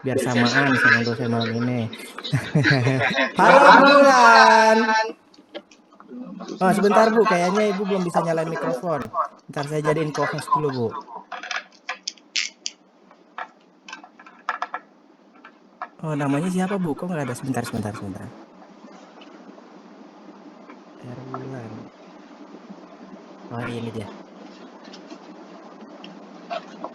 biar samaan sama dosen malam ini. Halo Bu Wulan. Oh, sebentar Bu, kayaknya Ibu belum bisa nyalain mikrofon. Ntar saya jadiin co-host dulu Bu. Oh, namanya siapa Bu? Kok nggak ada? Sebentar. Wulan. Oh, ini dia.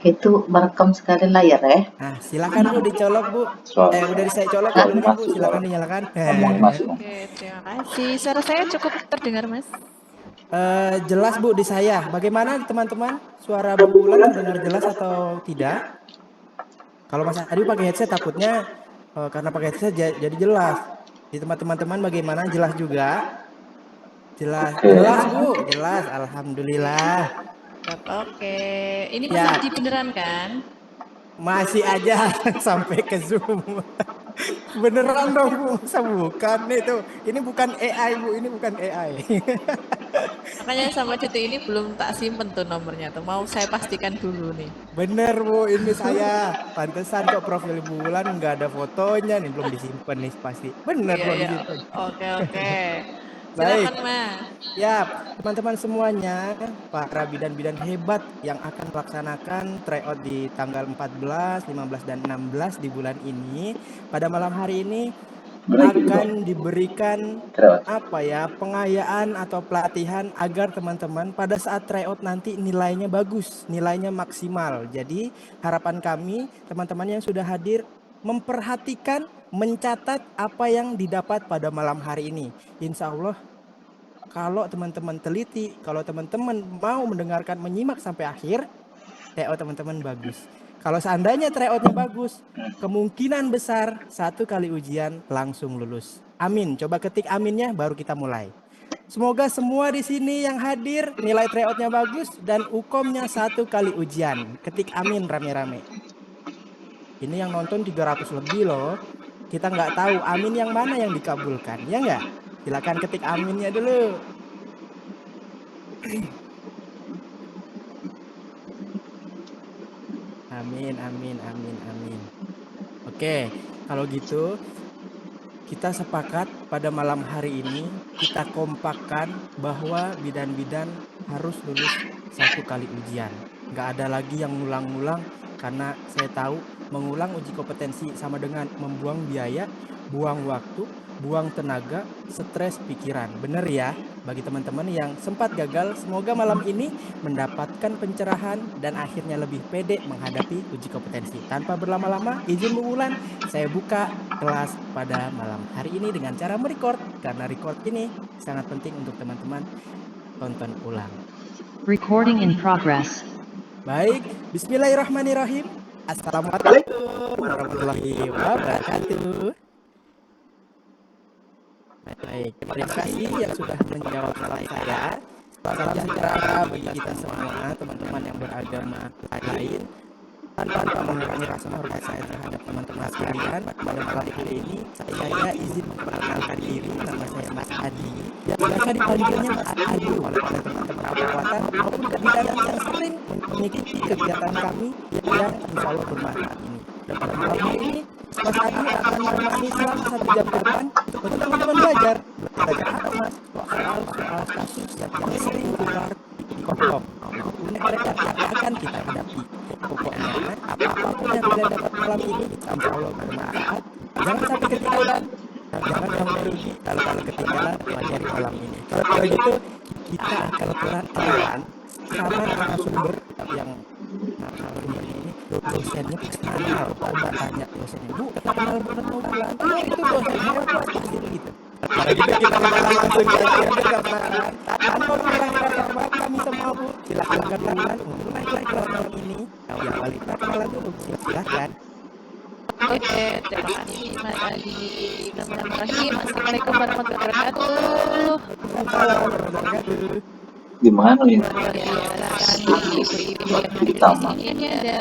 Itu merekam sekali layar ya. Ah, silakan Bu dicolok Bu. Udah saya colok kabelnya Bu, silakan dinyalakan. Oke, terima kasih. Suara saya cukup terdengar, Mas. Jelas Bu di saya. Bagaimana teman-teman? Suara Bu Wulan terdengar jelas atau tidak? Kalau Mas Adi pakai headset takutnya karena pakai headset jadi jelas. Di tempat teman-teman bagaimana? Jelas juga? Jelas Bu, jelas. Alhamdulillah. Oke, ini Mas Ya. Adi beneran kan? Masih aja sampai ke Zoom. Beneran dong Bu, masa bukan itu. Ini bukan AI Bu, ini bukan AI. Makanya sama detik ini belum tak simpen tuh nomornya tuh. Mau saya pastikan dulu nih. Bener Bu, ini saya. Pantesan kok profil Bu Wulan nggak ada fotonya nih, belum disimpan nih pasti. Bener belum disimpan. Oke. Baik. Silakan Mas. Ya, teman-teman semuanya, para bidan-bidan hebat yang akan melaksanakan tryout di tanggal 14, 15, dan 16 di bulan ini. Pada malam hari ini akan diberikan pengayaan atau pelatihan agar teman-teman pada saat tryout nanti nilainya bagus, nilainya maksimal. Jadi harapan kami teman-teman yang sudah hadir memperhatikan, mencatat apa yang didapat pada malam hari ini. Insya Allah kalau teman-teman teliti, kalau teman-teman mau mendengarkan, menyimak sampai akhir, tryout teman-teman bagus. Kalau seandainya tryoutnya bagus, kemungkinan besar 1 kali ujian langsung lulus. Amin. Coba ketik aminnya, baru kita mulai. Semoga semua di sini yang hadir nilai tryoutnya bagus dan ukomnya 1 kali ujian. Ketik amin rame-rame. Ini yang nonton 300 lebih loh. Kita nggak tahu amin yang mana yang dikabulkan, ya nggak? Silakan ketik aminnya dulu. Amin. Oke, kalau gitu kita sepakat pada malam hari ini kita kompakkan bahwa bidan-bidan harus lulus 1 kali ujian. Nggak ada lagi yang ngulang-ngulang karena saya tahu mengulang uji kompetensi sama dengan membuang biaya, buang waktu, buang tenaga, stres pikiran. Bener ya? Bagi teman-teman yang sempat gagal, semoga malam ini mendapatkan pencerahan dan akhirnya lebih pede menghadapi uji kompetensi. Tanpa berlama-lama, izin Bu Wulan, saya buka kelas pada malam hari ini dengan cara merecord. Karena record ini sangat penting untuk teman-teman tonton ulang. Recording in progress. Baik, bismillahirrahmanirrahim. Assalamualaikum warahmatullahi wabarakatuh. Baik, terima kasih yang sudah menjawab salam saya. Salam sejahtera bagi kita semua, teman-teman yang beragama lain. Tanpa mengurangi rasa hormat saya terhadap teman-teman sekalian, pada malam hari ini saya izin memperkenalkan diri. Nama saya Mas Adi. Biasa dipanggilnya Mas Adi oleh teman-teman perawatan maupun kebidanan yang sering mengikuti kegiatan kami yang insya Allah bermanfaat ini. Dan pada malam hari ini Mas Adi akan menemani selama 1 jam ke depan untuk teman-teman belajar apa Mas? Soal kasus yang sering keluar di Kopkom. Ini mereka akan kita hadapi. Pokoknya apapun yang kita dapat malam ini insya Allah bermanfaat. Jangan sampai ketinggalan. Jangan sampai rugi kalau ketinggalan pelajari malam ini. Kalau gitu kita akan kenalan sama narasumber yang narasumber ini dosennya kenal. Coba tanya dosennya, Bu, kenal banget mau pulang? Oh itu dosen hebat gitu. Kalau gitu kita langsung aja karena tanpa mengurangi rasa hormat kami semua Bu, silakan kenalan untuk naik kelas malam ini. Yang paling kenalan dulu, silakan. Oke, terima kasih Mas Adi. Bismillahirrahmanirrahim. Assalamualaikum warahmatullahi wabarakatuh. Assalamualaikum warahmatullahi wabarakatuh. Gimana ini? Ibu-ibu yang hadir di sini ini ada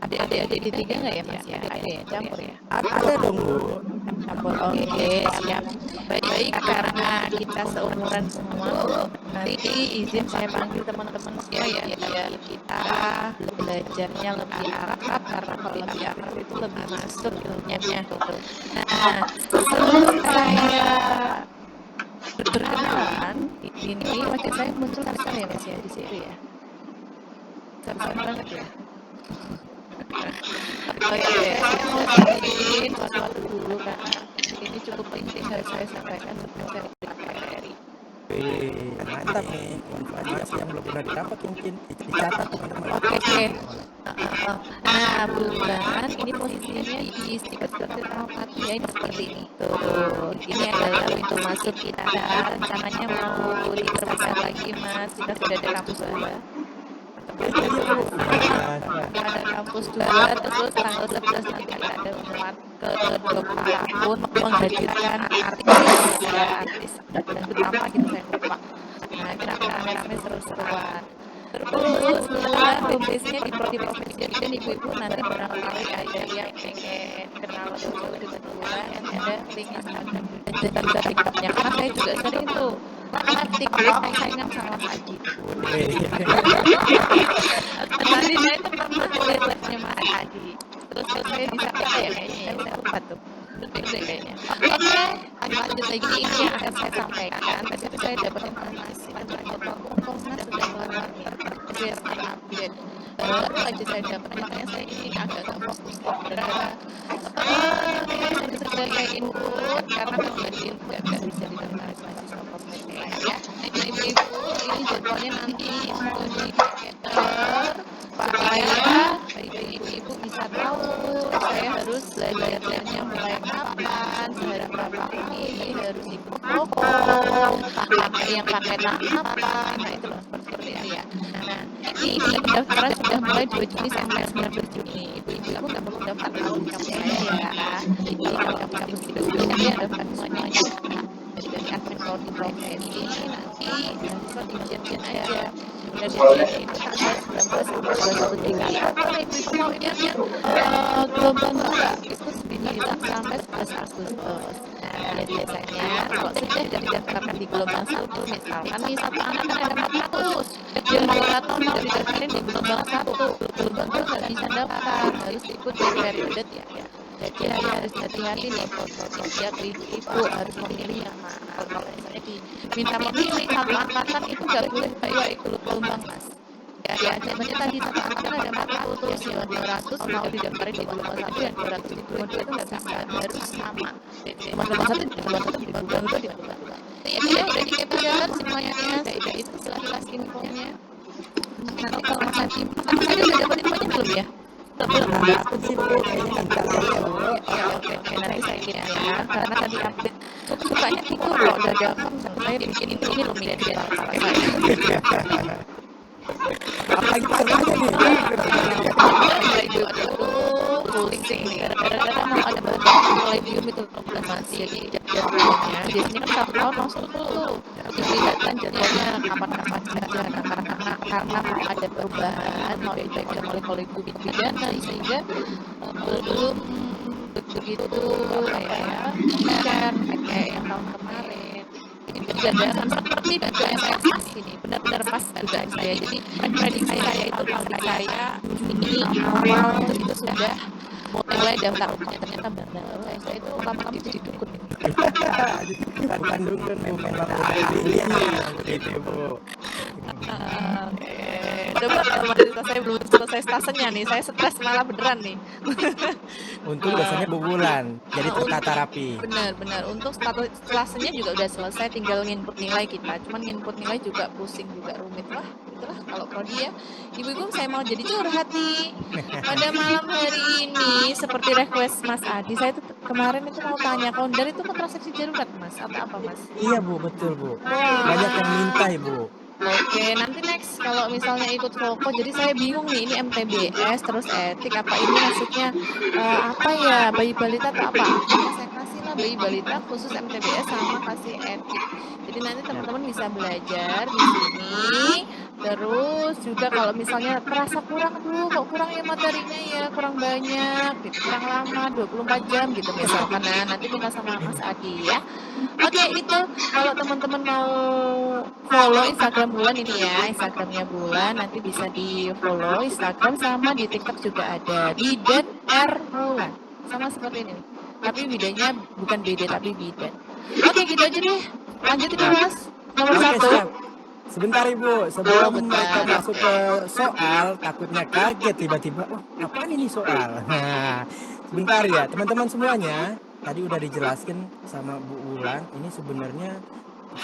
adik-adik di tiga nggak ya Mas ya? Ada ya, campur ya? Ada dong Bu. campur. Oke, siap. Baik, karena kita seumuran semua, nanti izin saya panggil teman-teman semua ya, biar kita belajarnya lebih akrab, karena kalau lebih akrab itu lebih masuk ilmunya. Nah, sebelum saya berkenalan, ini wajah saya muncul besar ya Mas ya di sini ya. Besar banget ya. Oke, saya mau cariin sesuatu dulu karena ini cukup penting harus saya sampaikan sebelum saya materi. Mantap nih informasi yang belum pernah didapat, mungkin dicatat teman-teman. Oke. Nah, bulan ini posisinya di stiker ya ini seperti ini. Tuh, ini adalah pintu masuk kita. Rencananya mau diperbesar lagi Mas. Kita sudah ada kampus dua. Ada kampus dua, terus tanggal 11 nanti ada muat ke 20 tahun menghadirkan artis dan utama gitu saya lupa. Nah, kira-kira rame seru-seruan. Terus bulan bisnisnya di provinsi dan ibu-ibu nanti barangkali ada yang pengen kenal lebih bulan, nanti ada link Instagram dan juga TikToknya, karena saya juga sering tuh TikTok saingan sama Adi. Tadi saya tuh pernah lihat live-nya Mas Adi, terus saya bisa ya kayaknya ya, saya lupa tuh kayaknya. Oke, lanjut lagi ini yang akan saya sampaikan. Tadi saya dapat informasi bahwa Kompolnas sudah mengeluarkan terkecil update. Baru aja saya dapat, makanya saya ini agak fokus karena sudah kayak input karena menjadi input nggak bisa didengar mahasiswa kosmetik ya. Ibu-ibu ini jadwalnya nanti mau supaya ibu-ibu bisa tahu saya harus belajarnya mulai kapan, sehari berapa ini harus ikut pakai yang pakai apa, nah itu seperti itu ya. Nah, ini pendaftaran sudah mulai 2 Juni sampai 19 Juni. Ibu-ibu kamu nggak perlu daftar tahun kamu saya ya. Jadi kalau kamu sudah bisa daftar semuanya. Dari admin coding profesi nanti tinggian aja. Dan dari itu tanggal 19 sampai 21 ibu-ibu maunya gelombang 2 itu 9 sampai 11 Agustus. Nah, biasanya kalau sudah didaftarkan di gelombang 1, misalkan nih satu anak kan ada 400, yang 200 mau didaftarin di gelombang 1, gelombang 2 nggak bisa daftar, harus ikut di periode ya. Jadi harus hati-hati nih setiap ibu harus memilih yang mana. Kalau misalnya diminta memilih satu angkatan itu nggak boleh kayak ikut gelombang Mas. Ya, contohnya tadi satu angkatan ada 400, yang 200 mau didaftarin di gelombang 1 dan 200 di gelombang 2 itu nggak bisa, harus sama. Gelombang 1 di gelombang 1 di gelombang 2 di gelombang 2. Ya udah dikepilkan semuanya, kayak itu jelas infonya. Nanti kalau Mas Adi udah dapat infonya belum ya? Aku sih oke, nanti saya kirim ya, karena tadi update sukanya itu kalau udah daftar saya bikin ini loh milih dia salah saya. Apa itu Tulis ini gara-gara mau ada kolegium itu masih jadwalnya. Biasanya kan 1 tahun langsung tuh dilihatkan jadwalnya kapan-kapan saja. Karena mau ada perubahan, mau dipegang oleh kolegium pidana, sehingga belum begitu kayak yang tahun kemarin. Kejadian seperti PSS ini benar-benar pas dugaan saya. Jadi prediksi saya itu pabrik saya ini awal itu sudah mulai daftar utang, ternyata benar. Saya itu lama-lama jadi dukun. bukan dukun, memang itu Bu. Coba cerita saya belum selesai stasenya nih, saya stres malah beneran nih. Untung biasanya bulan, jadi tertata rapi. Benar. Untuk stasenya juga udah selesai, tinggal nginput nilai kita. Cuman nginput nilai juga pusing, juga rumit lah. Itulah kalau prodi ya. Ibu-ibu saya mau jadi curhat nih. Pada malam hari ini seperti request Mas Adi, saya tuh kemarin itu mau tanya kondar itu kontrasepsi darurat Mas atau apa Mas? Iya Bu, betul Bu. Banyak yang minta Ibu. Oke, nanti next kalau misalnya ikut Voko, jadi saya bingung nih, ini MTBS terus etik apa ini maksudnya apa ya, bayi balita atau apa? Saya kasih lah bayi balita khusus MTBS sama kasih etik. Jadi nanti teman-teman bisa belajar di sini Terus juga kalau misalnya terasa kurang, aduh kok kurang ya materinya ya, kurang banyak gitu, kurang lama 24 jam gitu misalkan. Nah, nanti minta sama Mas Adi ya. Oke, itu kalau teman-teman mau follow Instagram Bulan ini ya, Instagramnya Bulan, nanti bisa di-follow Instagram sama di TikTok juga ada, Bidan R Bulan. Sama seperti ini nih. Tapi bedanya bukan BD tapi bidan. Oke, gitu aja deh. Lanjutin ya, Mas. Nomor Oke, satu. siap. Sebentar Ibu, sebelum mereka masuk ke soal, takutnya kaget tiba-tiba, oh apaan ini soal? Nah, sebentar ya, teman-teman semuanya, tadi udah dijelaskan sama Bu Wulan, ini sebenarnya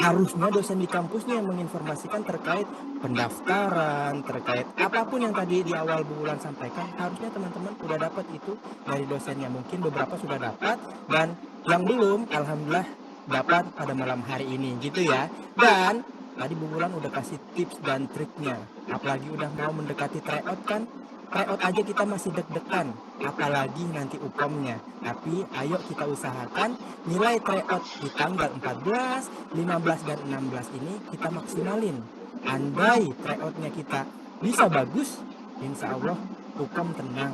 harusnya dosen di kampusnya yang menginformasikan terkait pendaftaran, terkait apapun yang tadi di awal Bu Wulan sampaikan, harusnya teman-teman udah dapat itu dari dosennya. Mungkin beberapa sudah dapat, dan yang belum, alhamdulillah dapat pada malam hari ini, gitu ya. Dan tadi Bu Wulan udah kasih tips dan triknya. Apalagi udah mau mendekati tryout kan. Tryout aja kita masih deg-degan. Apalagi nanti UKOM-nya. Tapi ayo kita usahakan nilai tryout di tanggal 14, 15, dan 16 ini kita maksimalin. Andai tryoutnya kita bisa bagus, insya Allah UKOM tenang.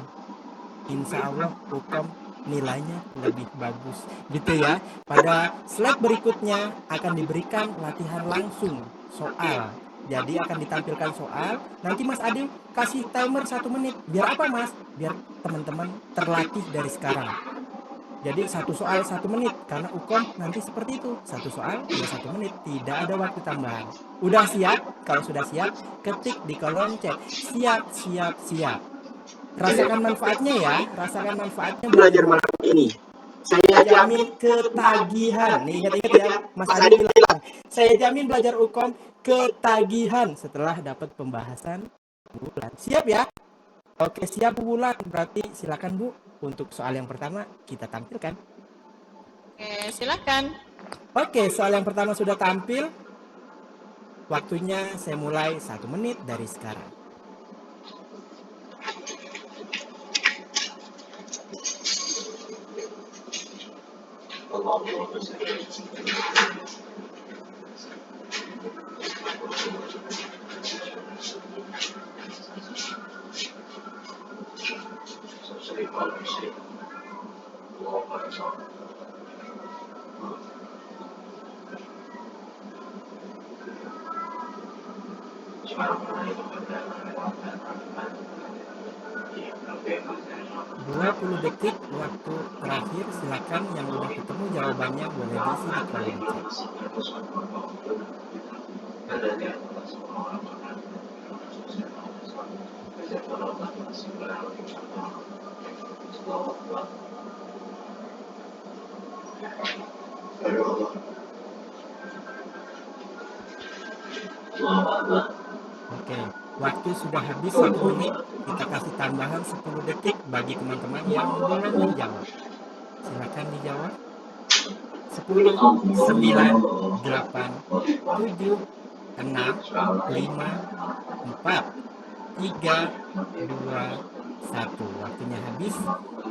Insya Allah UKOM nilainya lebih bagus gitu ya. Pada slide berikutnya akan diberikan latihan langsung soal. Jadi akan ditampilkan soal. Nanti Mas Adi kasih timer 1 menit. Biar apa Mas? Biar teman-teman terlatih dari sekarang. Jadi satu soal 1 menit. Karena UKOM nanti seperti itu. Satu soal ya 1 menit. Tidak ada waktu tambahan. Udah siap? Kalau sudah siap, ketik di kolom chat. Siap, siap, siap. Rasakan manfaatnya ya, rasakan manfaatnya belajar malam ini. Saya jamin ketagihan. Nih ingat-ingat ya, Mas Adi bilang, saya jamin belajar UKOM ketagihan setelah dapat pembahasan bulan. Siap ya? Oke, siap Bu Bulan. Berarti silakan Bu untuk soal yang pertama kita tampilkan. Oke, silakan. Oke, soal yang pertama sudah tampil. Waktunya saya mulai 1 menit dari sekarang. Dua 20 detik waktu terakhir, silakan yang udah ketemu jawabannya boleh diisi di kolom chat. Oke, waktu sudah habis 1 menit, kita kasih tambahan 10 detik bagi teman-teman yang belum menjawab. Silakan dijawab. 10, 9, 8, 7, 6, 5, 4, 3, 2, 1. Waktunya habis.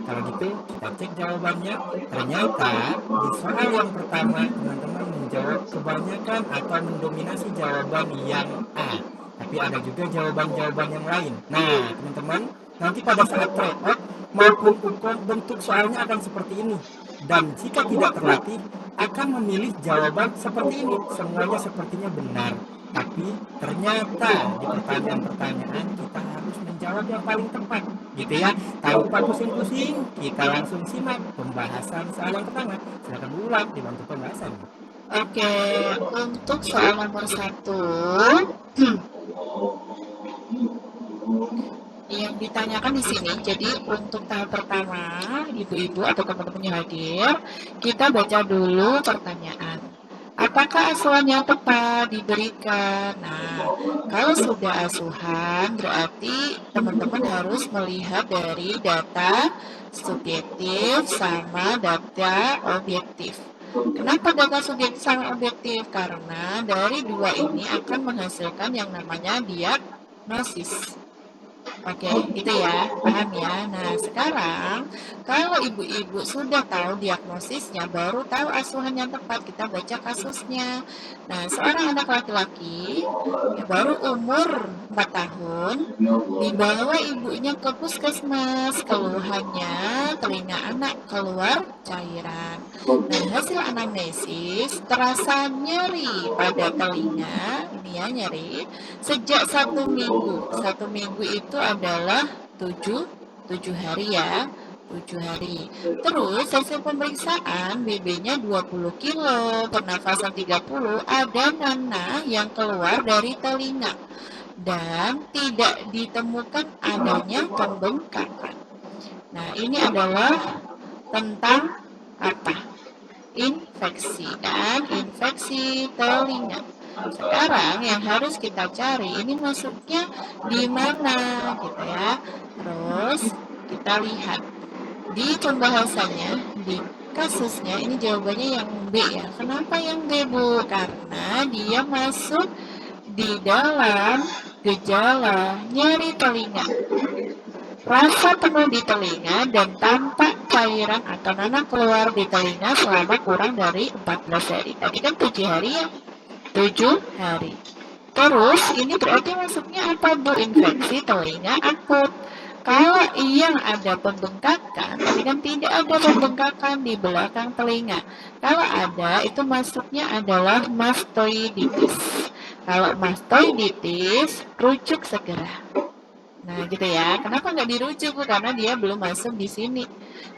Kalau gitu kita cek jawabannya. Ternyata di soal yang pertama teman-teman menjawab kebanyakan atau mendominasi jawaban yang A. Tapi ada juga jawaban-jawaban yang lain. Nah teman-teman, nanti pada saat tryout maupun UKOM bentuk soalnya akan seperti ini. Dan jika tidak terlatih akan memilih jawaban seperti ini. Semuanya sepertinya benar. Tapi ternyata di pertanyaan-pertanyaan kita harus menjawab yang paling tepat, gitu ya. Tanpa pusing-pusing, kita langsung simak pembahasan soal yang pertama. Silakan ulang dibantu pembahasan. Oke, untuk soal nomor 1, yang ditanyakan di sini, jadi untuk tahap pertama, ibu-ibu atau teman-teman yang hadir, kita baca dulu pertanyaan. Apakah asuhan yang tepat diberikan? Nah, kalau sudah asuhan, berarti teman-teman harus melihat dari data subjektif sama data objektif. Kenapa data subjektif sama objektif? Karena dari dua ini akan menghasilkan yang namanya diagnosis. Oke, itu ya, paham ya. Nah, sekarang kalau ibu-ibu sudah tahu diagnosisnya, baru tahu asuhan yang tepat, kita baca kasusnya. Nah, seorang anak laki-laki ya, baru umur 4 tahun, dibawa ibunya ke puskesmas, keluhannya telinga anak keluar cairan. Nah, hasil anamnesis terasa nyeri pada telinga, ini ya nyeri, sejak 1 minggu. 1 minggu itu adalah 7 hari ya, 7 hari. Terus hasil pemeriksaan BB-nya 20 kilo, pernafasan 30, ada nanah yang keluar dari telinga dan tidak ditemukan adanya pembengkakan. Nah, ini adalah tentang apa? Infeksi dan infeksi telinga. Sekarang yang harus kita cari ini masuknya di mana gitu ya. Terus kita lihat di pembahasannya di kasusnya ini jawabannya yang B ya. Kenapa yang B, Bu? Karena dia masuk di dalam gejala nyeri telinga, rasa penuh di telinga, dan tampak cairan atau nanah keluar di telinga selama kurang dari 14 hari. Tadi kan 7 hari ya? 7 hari. Terus ini berarti masuknya apa, Bu? Infeksi telinga akut. Kalau yang ada pembengkakan, tadi kan tidak ada pembengkakan di belakang telinga. Kalau ada, itu masuknya adalah mastoiditis. Kalau mastoiditis, rujuk segera. Nah, gitu ya. Kenapa nggak dirujuk, Bu? Karena dia belum masuk di sini.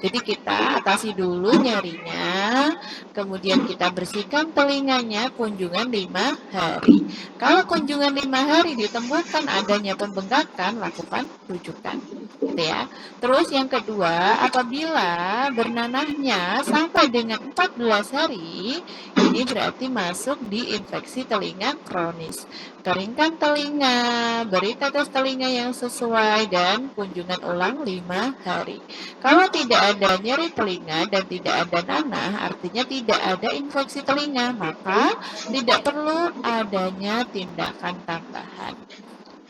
Jadi kita atasi dulu nyerinya, kemudian kita bersihkan telinganya, kunjungan 5 hari. Kalau kunjungan 5 hari ditemukan adanya pembengkakan, lakukan rujukan. Gitu ya. Terus yang kedua, apabila bernanahnya sampai dengan 14 hari, ini berarti masuk di infeksi telinga kronis. Keringkan telinga, beri tetes telinga yang sesuai, dan kunjungan ulang 5 hari. Kalau tidak ada nyeri telinga dan tidak ada nanah, artinya tidak ada infeksi telinga, maka tidak perlu adanya tindakan tambahan.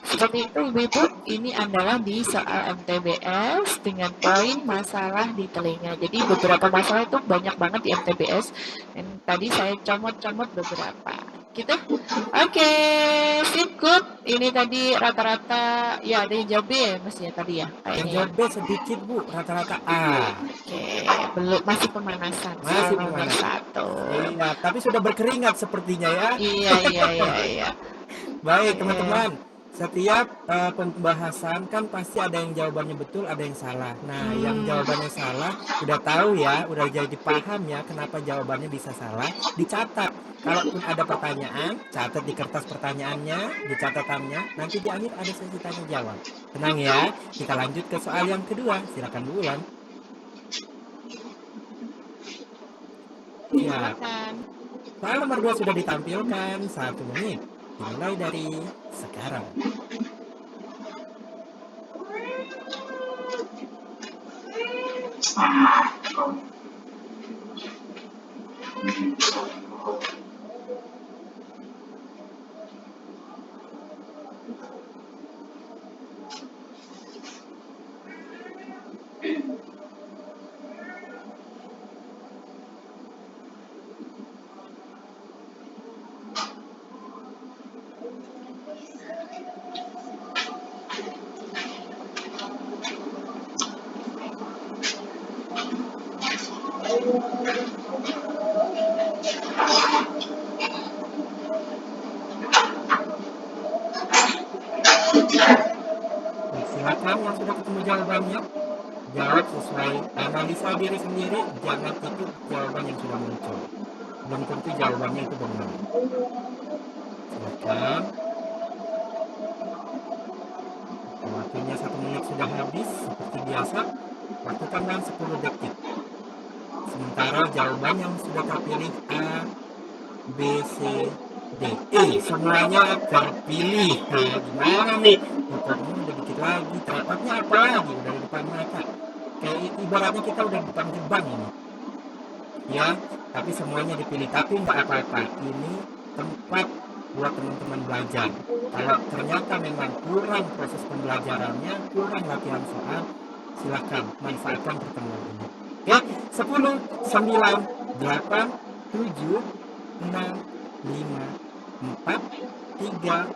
Seperti itu Ibu-ibu, ini adalah di soal MTBS dengan poin masalah di telinga. Jadi beberapa masalah itu banyak banget di MTBS, dan tadi saya comot-comot beberapa. Gitu. Oke, sip, good. Ini tadi rata-rata, ya ada yang jawab B ya Mas ya tadi ya? Yang Kayaknya ya. jawab B sedikit, Bu, rata-rata A. Oke, belum, masih pemanasan. Masih Soal nomor pemanasan. 1. Iya, tapi sudah berkeringat sepertinya ya. Iya. Baik, Oke. teman-teman. Setiap pembahasan kan pasti ada yang jawabannya betul, ada yang salah. Nah, yang jawabannya salah udah tahu ya, udah jadi paham ya kenapa jawabannya bisa salah. Dicatat. Kalaupun ada pertanyaan, catat di kertas pertanyaannya, di catatannya. Nanti di akhir ada sesi tanya jawab. Tenang ya, kita lanjut ke soal yang kedua. Silakan Bu Ulan. Ya, Silakan. soal nomor 2 sudah ditampilkan. 1 menit. Dimulai dari sekarang. Silakan yang sudah ketemu jawabannya, jawab sesuai analisa diri sendiri, jangan ikut jawaban yang sudah muncul. Belum tentu jawabannya itu benar. Silakan. Waktunya 1 menit sudah habis, seperti biasa. Waktu tambahan 10 detik. Sementara jawaban yang sudah terpilih A, B, C, D, E semuanya terpilih. Nah, gimana nih? Motornya udah dikit lagi, tripodnya apa lagi? Udah di depan mata. Kayak ibaratnya kita udah di depan gerbang ini. Ya, tapi semuanya dipilih. Tapi nggak apa-apa. Ini tempat buat teman-teman belajar. Kalau ternyata memang kurang proses pembelajarannya, kurang latihan soal, silahkan manfaatkan pertemuan ini. Oke, 10, 9, 8, 7, 6, 5, 4, 3,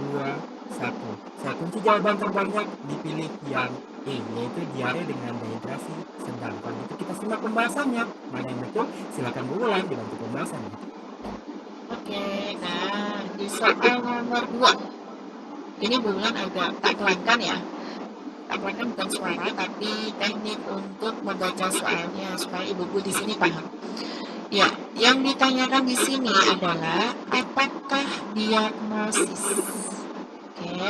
2, 1. Saya kunci jawaban terbanyak, dipilih yang E, yaitu diare dengan dehidrasi sedang. Kalau gitu kita simak pembahasannya. Mana yang betul? Silakan berulang dibantu pembahasannya. Oke, nah di soal nomor 2 ini bulan agak tak pelankan ya. Tak pelankan bukan suara tapi teknik untuk membaca soalnya supaya ibu-ibu di sini paham. Ya, yang ditanyakan di sini adalah apakah diagnosis. Oke,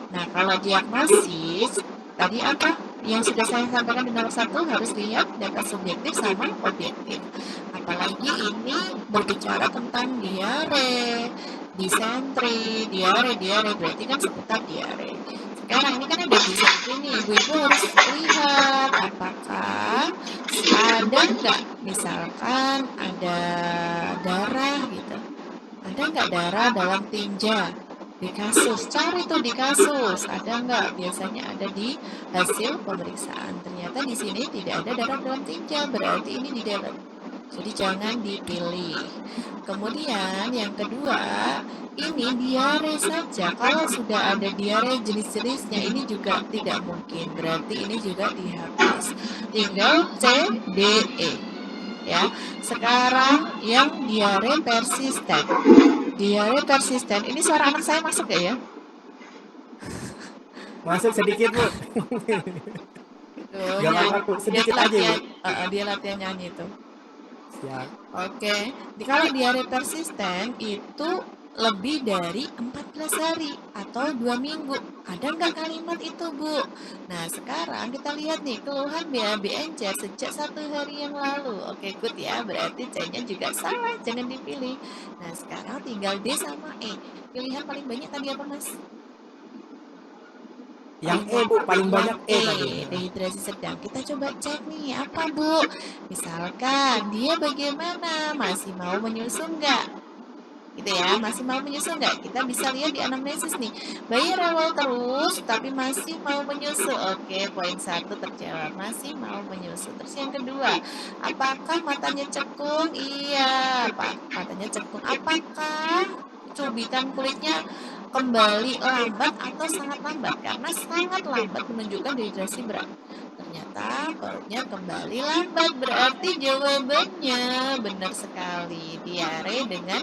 nah kalau diagnosis tadi apa? Yang sudah saya sampaikan di nomor 1 harus lihat data subjektif sama objektif. Apalagi ini berbicara tentang diare, disentri, diare berarti kan seputar diare. Sekarang ini kan ada disentri nih, ibu-ibu harus lihat apakah ada nggak misalkan ada darah gitu. Ada nggak darah dalam tinja? Di kasus, cari tuh di kasus, ada nggak? Biasanya ada di hasil pemeriksaan. Ternyata di sini tidak ada darah dalam tinja, berarti ini di dalam. Jadi jangan dipilih. Kemudian yang kedua, ini diare saja. Kalau sudah ada diare jenis-jenisnya ini juga tidak mungkin. Berarti ini juga dihapus. Tinggal C, D, E. Ya, sekarang yang diare persisten. Diare persisten. Ini suara anak saya masuk ya? Masuk sedikit, Bu. Tuh, Gak apa-apa, Bu. Sedikit aja, Bu. dia latihan nyanyi tuh. Siap. Oke, kalau diare persisten itu lebih dari 14 hari atau 2 minggu. Ada nggak kalimat itu, Bu? Nah, sekarang kita lihat nih keluhan BAB encer sejak 1 hari yang lalu. Oke, good ya. Berarti C-nya juga salah, jangan dipilih. Nah, sekarang tinggal D sama E. Pilihan paling banyak tadi apa, Mas? Yang E, Bu, paling banyak E yang tadi. dehidrasi sedang. Kita coba cek nih, apa Bu? Misalkan dia bagaimana? Masih mau menyusu nggak? Gitu ya, masih mau menyusu nggak? Kita bisa lihat di anamnesis nih. Bayi rewel terus, tapi masih mau menyusu. Oke, poin 1 terjawab, masih mau menyusu. Terus yang kedua, apakah matanya cekung? Iya, Pak, matanya cekung. Apakah cubitan kulitnya kembali lambat atau sangat lambat? Karena sangat lambat menunjukkan dehidrasi berat. Ternyata perutnya kembali lambat, berarti jawabannya benar sekali, diare dengan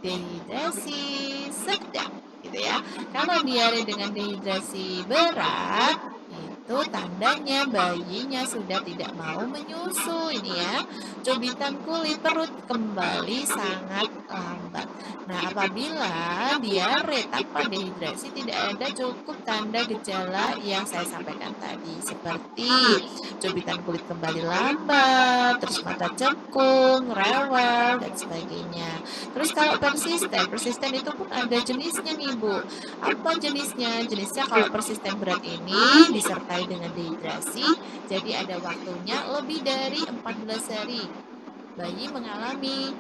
dehidrasi sedang, gitu ya. Kalau diare dengan dehidrasi berat, itu tandanya bayinya sudah tidak mau menyusu ini ya. Cubitan kulit perut kembali sangat lambat. Nah, apabila diare tanpa dehidrasi tidak ada cukup tanda gejala yang saya sampaikan tadi seperti cubitan kulit kembali lambat, terus mata cekung, rewel dan sebagainya. Terus kalau persisten itu pun ada jenisnya nih Bu. Apa jenisnya? Jenisnya kalau persisten berat ini disertai dengan dehidrasi, jadi ada waktunya lebih dari 14 hari. Bayi mengalami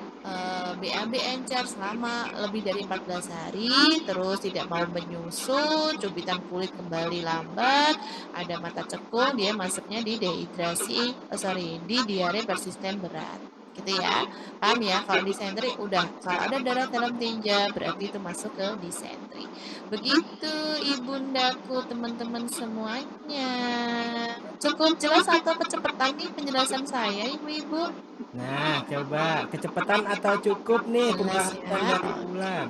BAB encer selama lebih dari 14 hari, terus tidak mau menyusu, cubitan kulit kembali lambat, ada mata cekung, dia masuknya di di diare persisten berat. Gitu ya. Paham ya? Kalau disentri udah, kalau ada darah dalam tinja berarti itu masuk ke disentri. Begitu ibundaku, teman-teman semuanya. Cukup jelas atau kecepatan nih penjelasan saya, ibu-ibu? Nah, coba kecepatan atau cukup nih Jelas pembahasan ya? dari bulan.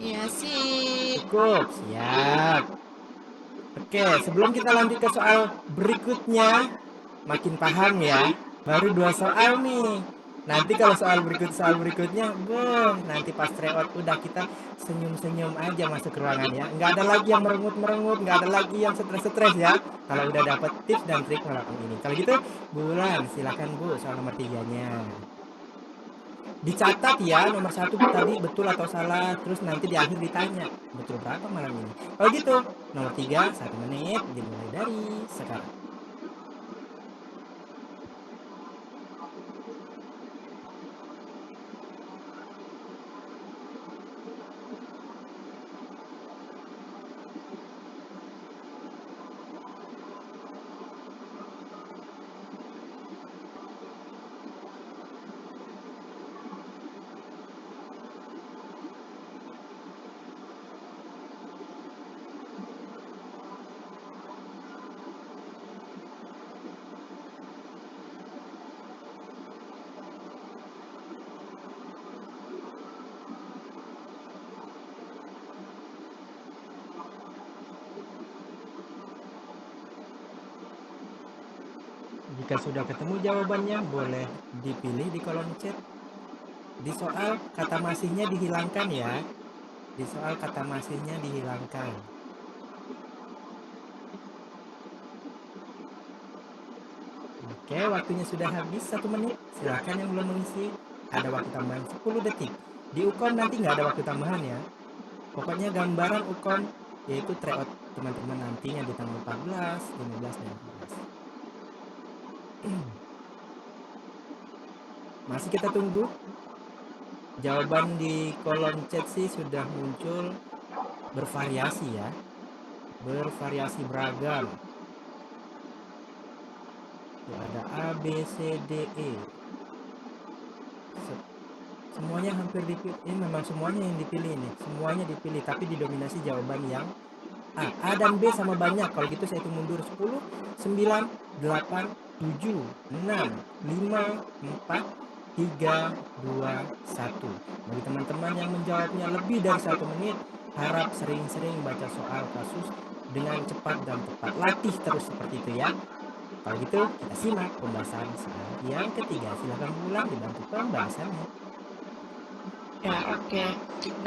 Iya sih. Cukup, siap. Oke, sebelum kita lanjut ke soal berikutnya, makin paham ya. Baru 2 soal nih. Nanti kalau soal berikutnya, nanti pas tryout udah kita senyum-senyum aja masuk ke ruangan ya. Nggak ada lagi yang merengut-merengut, nggak ada lagi yang stres-stres ya. Kalau udah dapat tips dan trik melakukan ini. Kalau gitu, Bulan, silakan Bu soal nomor 3-nya. Dicatat ya nomor 1 tadi betul atau salah, terus nanti di akhir ditanya betul berapa malam ini. Kalau gitu nomor 3 1 menit dimulai dari sekarang. Jika sudah ketemu jawabannya, boleh dipilih di kolom chat. Di soal kata masihnya dihilangkan ya. Di soal kata masihnya dihilangkan. Oke, waktunya sudah habis 1 menit. Silakan yang belum mengisi. Ada waktu tambahan 10 detik. Di Ukom nanti nggak ada waktu tambahan ya. Pokoknya gambaran Ukom yaitu tryout teman-teman nantinya di tanggal 14, 15, dan 16. Masih kita tunggu. Jawaban di kolom chat sih sudah muncul bervariasi ya. Bervariasi beragam. Tuh, ada A, B, C, D, E. Semuanya hampir dipilih. Ini memang semuanya yang dipilih nih. Semuanya dipilih tapi didominasi jawaban yang A. A dan B sama banyak. Kalau gitu saya hitung mundur 10, 9, 8, 7, 6, 5, 4, 3, 2, 1. Bagi teman-teman yang menjawabnya lebih dari 1 menit, harap sering-sering baca soal kasus dengan cepat dan tepat. Latih terus seperti itu ya. Kalau gitu kita simak pembahasan soal yang ketiga. Silakan ulang dibantu pembahasannya. Ya, oke.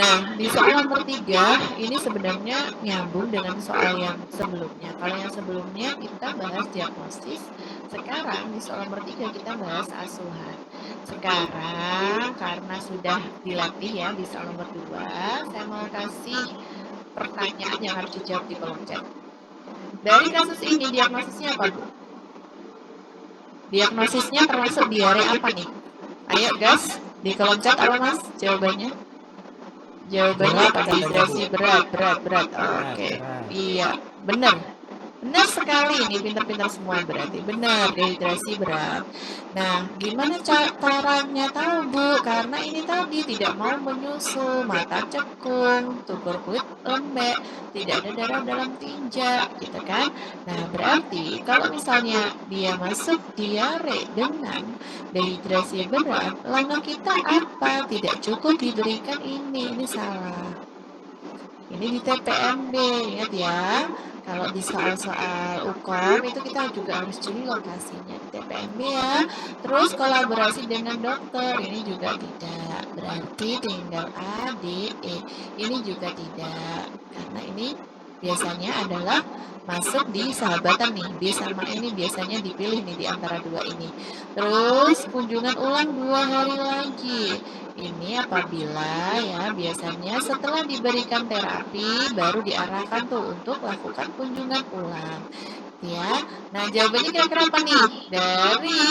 Nah, di soal nomor 3, ini sebenarnya nyambung dengan soal yang sebelumnya. Kalau yang sebelumnya kita bahas diagnosis, sekarang di soal nomor 3 kita bahas asuhan. Sekarang karena sudah dilatih ya di soal nomor 2, saya mau kasih pertanyaan yang harus dijawab di kolom chat. Dari kasus ini diagnosisnya apa, Bu? Diagnosisnya termasuk diare apa nih? Ayo guys, di kolom chat apa Mas jawabannya? Jawabannya apa? Dehidrasi berat. Oke. Iya, benar. Benar sekali, ini pintar-pintar semua berarti. Benar, dehidrasi berat. Nah, gimana caranya tahu, Bu? Karena ini tadi tidak mau menyusu, mata cekung, tukur kulit lembek, tidak ada darah dalam tinja, gitu kan? Nah, berarti kalau misalnya dia masuk diare dengan dehidrasi berat, langkah kita apa? Tidak cukup diberikan ini salah. Ini di TPMB, ingat ya. Kalau di soal-soal UKOM itu kita juga harus curi lokasinya di TPMB ya. Terus kolaborasi dengan dokter, ini juga tidak. Berarti tinggal A, D, E. Ini juga tidak. Karena ini biasanya adalah masuk di sahabatan nih. B sama E ini biasanya dipilih nih di antara dua ini. Terus kunjungan ulang 2 hari lagi. Ini apabila ya biasanya setelah diberikan terapi baru diarahkan tuh untuk lakukan kunjungan ulang. Ya. Nah, jawabannya kira-kira apa nih? Dari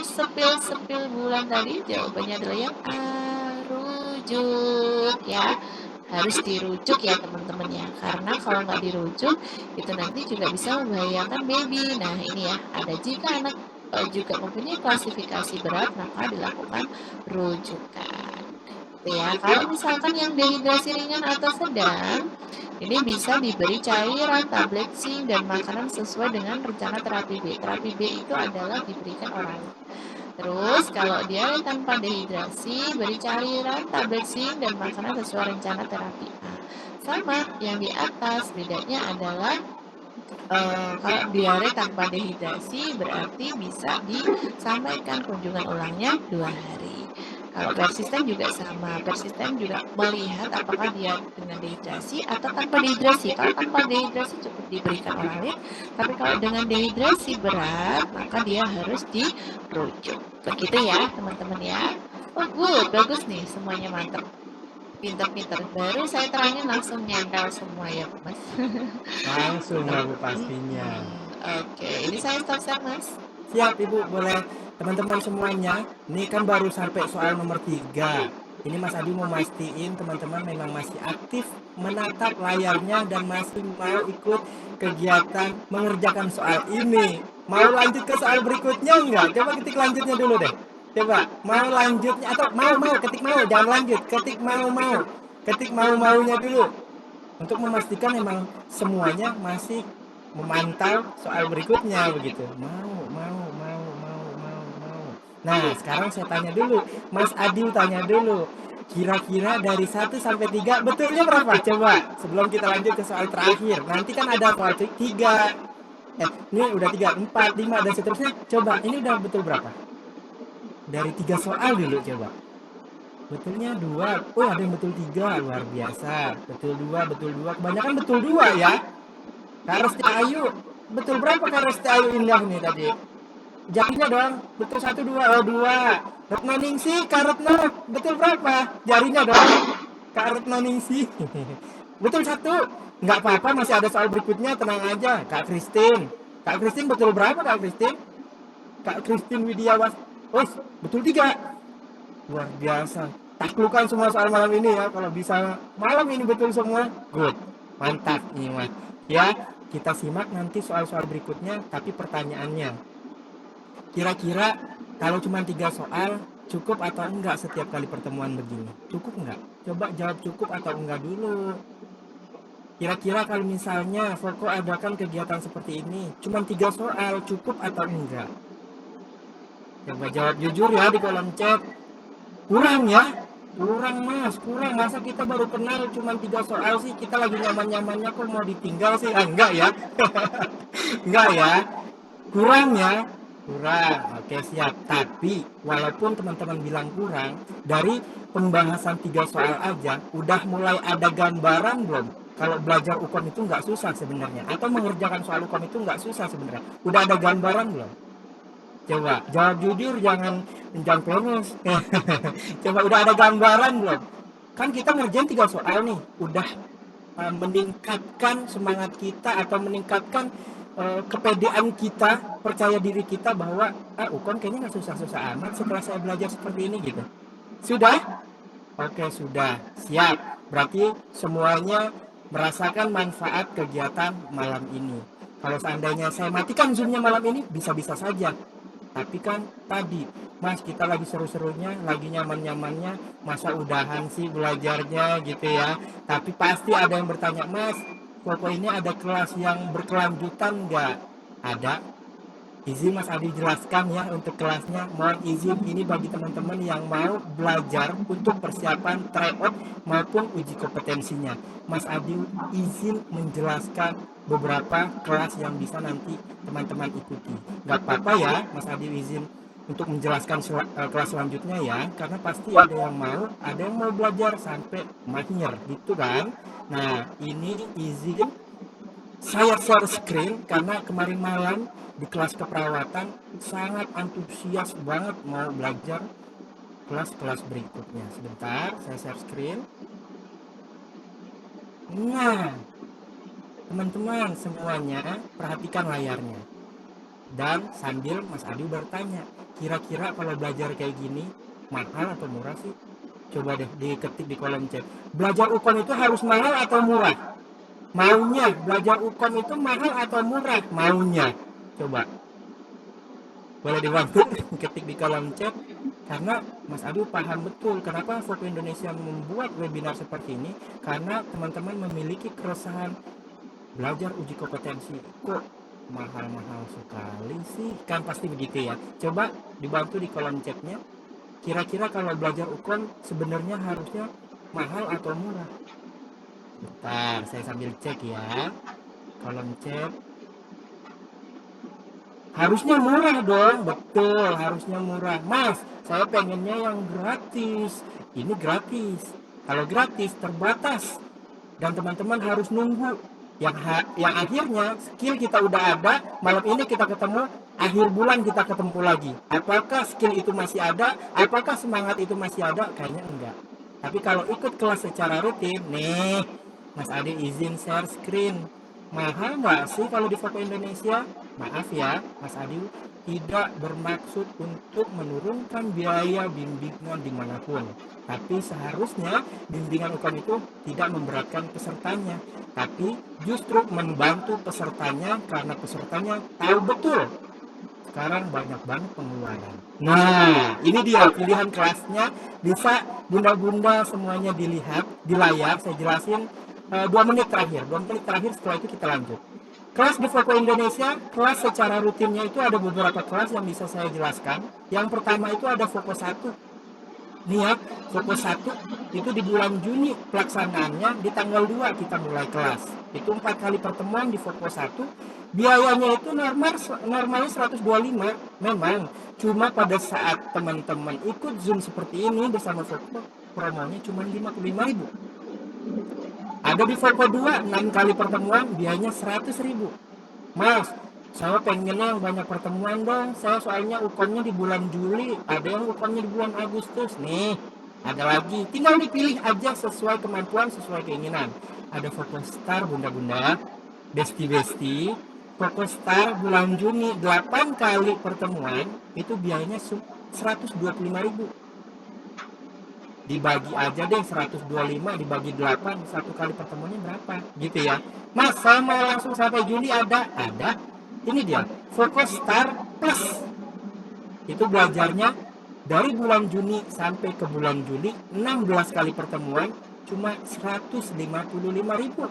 sepil-sepil bulan tadi jawabannya adalah yang A, rujuk ya. Harus dirujuk ya teman-teman ya. Karena kalau nggak dirujuk itu nanti juga bisa membahayakan baby. Nah, ini ya, ada jika anak juga mempunyai klasifikasi berat maka dilakukan rujukan ya. Kalau misalkan yang dehidrasi ringan atau sedang ini bisa diberi cairan, tablet zinc dan makanan sesuai dengan rencana terapi B. Terapi B itu adalah diberikan oral. Terus kalau dia tanpa dehidrasi beri cairan, tablet zinc dan makanan sesuai rencana terapi A. Sama yang di atas, bedanya adalah kalau diare tanpa dehidrasi berarti bisa disampaikan kunjungan ulangnya 2 hari. Kalau persisten juga sama, persisten juga melihat apakah dia dengan dehidrasi atau tanpa dehidrasi. Kalau tanpa dehidrasi cukup diberikan oralit, tapi kalau dengan dehidrasi berat maka dia harus dirujuk. Begitu ya teman-teman ya. Oh good, bagus nih semuanya mantap. Pintar-pintar. Baru saya terangin langsung nempel semua ya Mas. Langsung lah Bu pastinya. Oke, ini saya stop share Mas. Siap Ibu, boleh. Teman-teman semuanya, ini kan baru sampai soal nomor 3. Ini Mas Adi mau mastiin teman-teman memang masih aktif menatap layarnya dan masih mau ikut kegiatan mengerjakan soal ini. Mau lanjut ke soal berikutnya enggak? Coba ketik lanjutnya dulu deh. Coba, mau lanjutnya atau mau ketik mau, jangan lanjut, ketik mau. Ketik mau-maunya dulu. Untuk memastikan memang semuanya masih memantau soal berikutnya begitu. Mau. Nah, sekarang saya tanya dulu, Mas Adil tanya dulu. Kira-kira dari 1 sampai 3 betulnya berapa? Coba sebelum kita lanjut ke soal terakhir. Nanti kan ada soal 3. Ini udah 3, 4, 5 dan seterusnya. Coba ini udah betul berapa? Dari 3 soal dulu coba. Betulnya 2. Oh, ada yang betul 3, luar biasa. Betul 2, betul 2. Kebanyakan betul 2 ya. Kak Resti Ayu, betul berapa Kak Resti Ayu Indah nih tadi? Jarinya dong, betul 1, 2, oh 2. Retno Ningsih, Kak Retno, betul berapa? Jarinya dong, Kak Retno Ningsih. Betul 1. Nggak apa-apa, masih ada soal berikutnya, tenang aja. Kak Christine, Kak Christine betul berapa Kak Christine? Kak Christine Widiawas, oh betul 3. Luar biasa. Taklukan semua soal malam ini ya. Kalau bisa malam ini betul semua, good. Mantap ini mas. Ya, kita simak nanti soal-soal berikutnya. Tapi pertanyaannya, kira-kira kalau cuma 3 soal, cukup atau enggak setiap kali pertemuan begini? Cukup enggak? Coba jawab cukup atau enggak dulu. Kira-kira kalau misalnya Foko adakan kegiatan seperti ini, cuma 3 soal, cukup atau enggak? Coba jawab jujur ya di kolom chat. Kurang ya? Kurang mas, kurang. Masa kita baru kenal cuma 3 soal sih, kita lagi nyaman-nyamannya kok mau ditinggal sih? Enggak ya? Enggak ya? Kurang ya? Kurang. Oke siap. Tapi walaupun teman-teman bilang kurang, dari pembahasan 3 soal aja udah mulai ada gambaran belum? Kalau belajar UKOM itu nggak susah sebenarnya, atau mengerjakan soal UKOM itu nggak susah sebenarnya. Udah ada gambaran belum? Coba jawab jujur, jangan penis. Coba udah ada gambaran belum? Kan kita ngerjain 3 soal nih, udah meningkatkan semangat kita atau meningkatkan kepedean kita, percaya diri kita bahwa UKOM kayaknya nggak susah-susah amat setelah saya belajar seperti ini gitu. Sudah? Oke sudah, siap. Berarti semuanya merasakan manfaat kegiatan malam ini. Kalau seandainya saya matikan zoomnya malam ini, bisa-bisa saja. Tapi kan tadi, mas kita lagi seru-serunya, lagi nyaman-nyamannya, masa udahan sih belajarnya gitu ya. Tapi pasti ada yang bertanya, mas, Koko ini ada kelas yang berkelanjutan nggak? Ada. Izin Mas Adi jelaskan ya untuk kelasnya. Mohon izin ini bagi teman-teman yang mau belajar untuk persiapan tryout maupun uji kompetensinya. Mas Adi izin menjelaskan beberapa kelas yang bisa nanti teman-teman ikuti. Gak apa-apa ya Mas Adi izin untuk menjelaskan kelas selanjutnya ya, karena pasti ada yang mau belajar sampai mahir gitu kan. Nah ini izin saya share screen karena kemarin malam di kelas keperawatan sangat antusias banget mau belajar kelas-kelas berikutnya. Sebentar, saya share screen. Nah, teman-teman semuanya perhatikan layarnya. Dan sambil Mas Adi bertanya, kira-kira kalau belajar kayak gini mahal atau murah sih? Coba deh diketik di kolom chat. Belajar UKOM itu harus mahal atau murah? Maunya belajar UKOM itu mahal atau murah? Maunya. Coba boleh dibantu ketik di kolom chat, karena Mas Adi paham betul kenapa Foko Indonesia membuat webinar seperti ini, karena teman-teman memiliki keresahan belajar uji kompetensi kok mahal-mahal sekali sih, kan pasti begitu ya. Coba dibantu di kolom chatnya, kira-kira kalau belajar UKOM sebenarnya harusnya mahal atau murah? Bentar, saya sambil cek ya kolom chat. Harusnya murah dong, betul, harusnya murah. Mas, saya pengennya yang gratis. Ini gratis. Kalau gratis terbatas dan teman-teman harus nunggu. Yang akhirnya skill kita udah ada, malam ini kita ketemu, akhir bulan kita ketemu lagi. Apakah skill itu masih ada? Apakah semangat itu masih ada? Kayaknya enggak. Tapi kalau ikut kelas secara rutin, nih, Mas Adi izin share screen. Mahal nggak sih kalau di Foko Indonesia? Maaf ya, Mas Adi tidak bermaksud untuk menurunkan biaya bimbingan dimanapun. Tapi seharusnya bimbingan UKOM itu tidak memberatkan pesertanya, tapi justru membantu pesertanya karena pesertanya tahu betul sekarang banyak banget pengeluaran. Nah, ini dia pilihan kelasnya. Bisa bunda-bunda semuanya dilihat di layar. Saya jelasin 2 menit terakhir. 2 menit terakhir, setelah itu kita lanjut. Kelas di Foko Indonesia, kelas secara rutinnya itu ada beberapa kelas yang bisa saya jelaskan. Yang pertama itu ada Foko 1. Nih ya, fokus 1 itu di bulan Juni pelaksanaannya, di tanggal 2 kita mulai kelas. Itu 4 kali pertemuan di fokus 1. Biayanya itu normalnya 125 memang. Cuma pada saat teman-teman ikut Zoom seperti ini bersama Fokus, promonya cuma 55.000. Ada di Fokus 2 6 kali pertemuan biayanya 100.000. Mas, saya pengennya yang banyak pertemuan dong. Saya soalnya UKOM-nya di bulan Juli, ada yang UKOM-nya di bulan Agustus. Nih, ada lagi. Tinggal dipilih aja sesuai kemampuan, sesuai keinginan. Ada Fokus Star bunda-bunda, besti-besti. Fokus Star bulan Juni 8 kali pertemuan, itu biayanya 125.000. Dibagi aja deh 125 dibagi 8, satu kali pertemuannya berapa gitu ya. Mas, saya mau langsung sampai Juli ada. Ini dia, Fokus Star Plus. Itu belajarnya dari bulan Juni sampai ke bulan Juli, 16 kali pertemuan, cuma 155.000.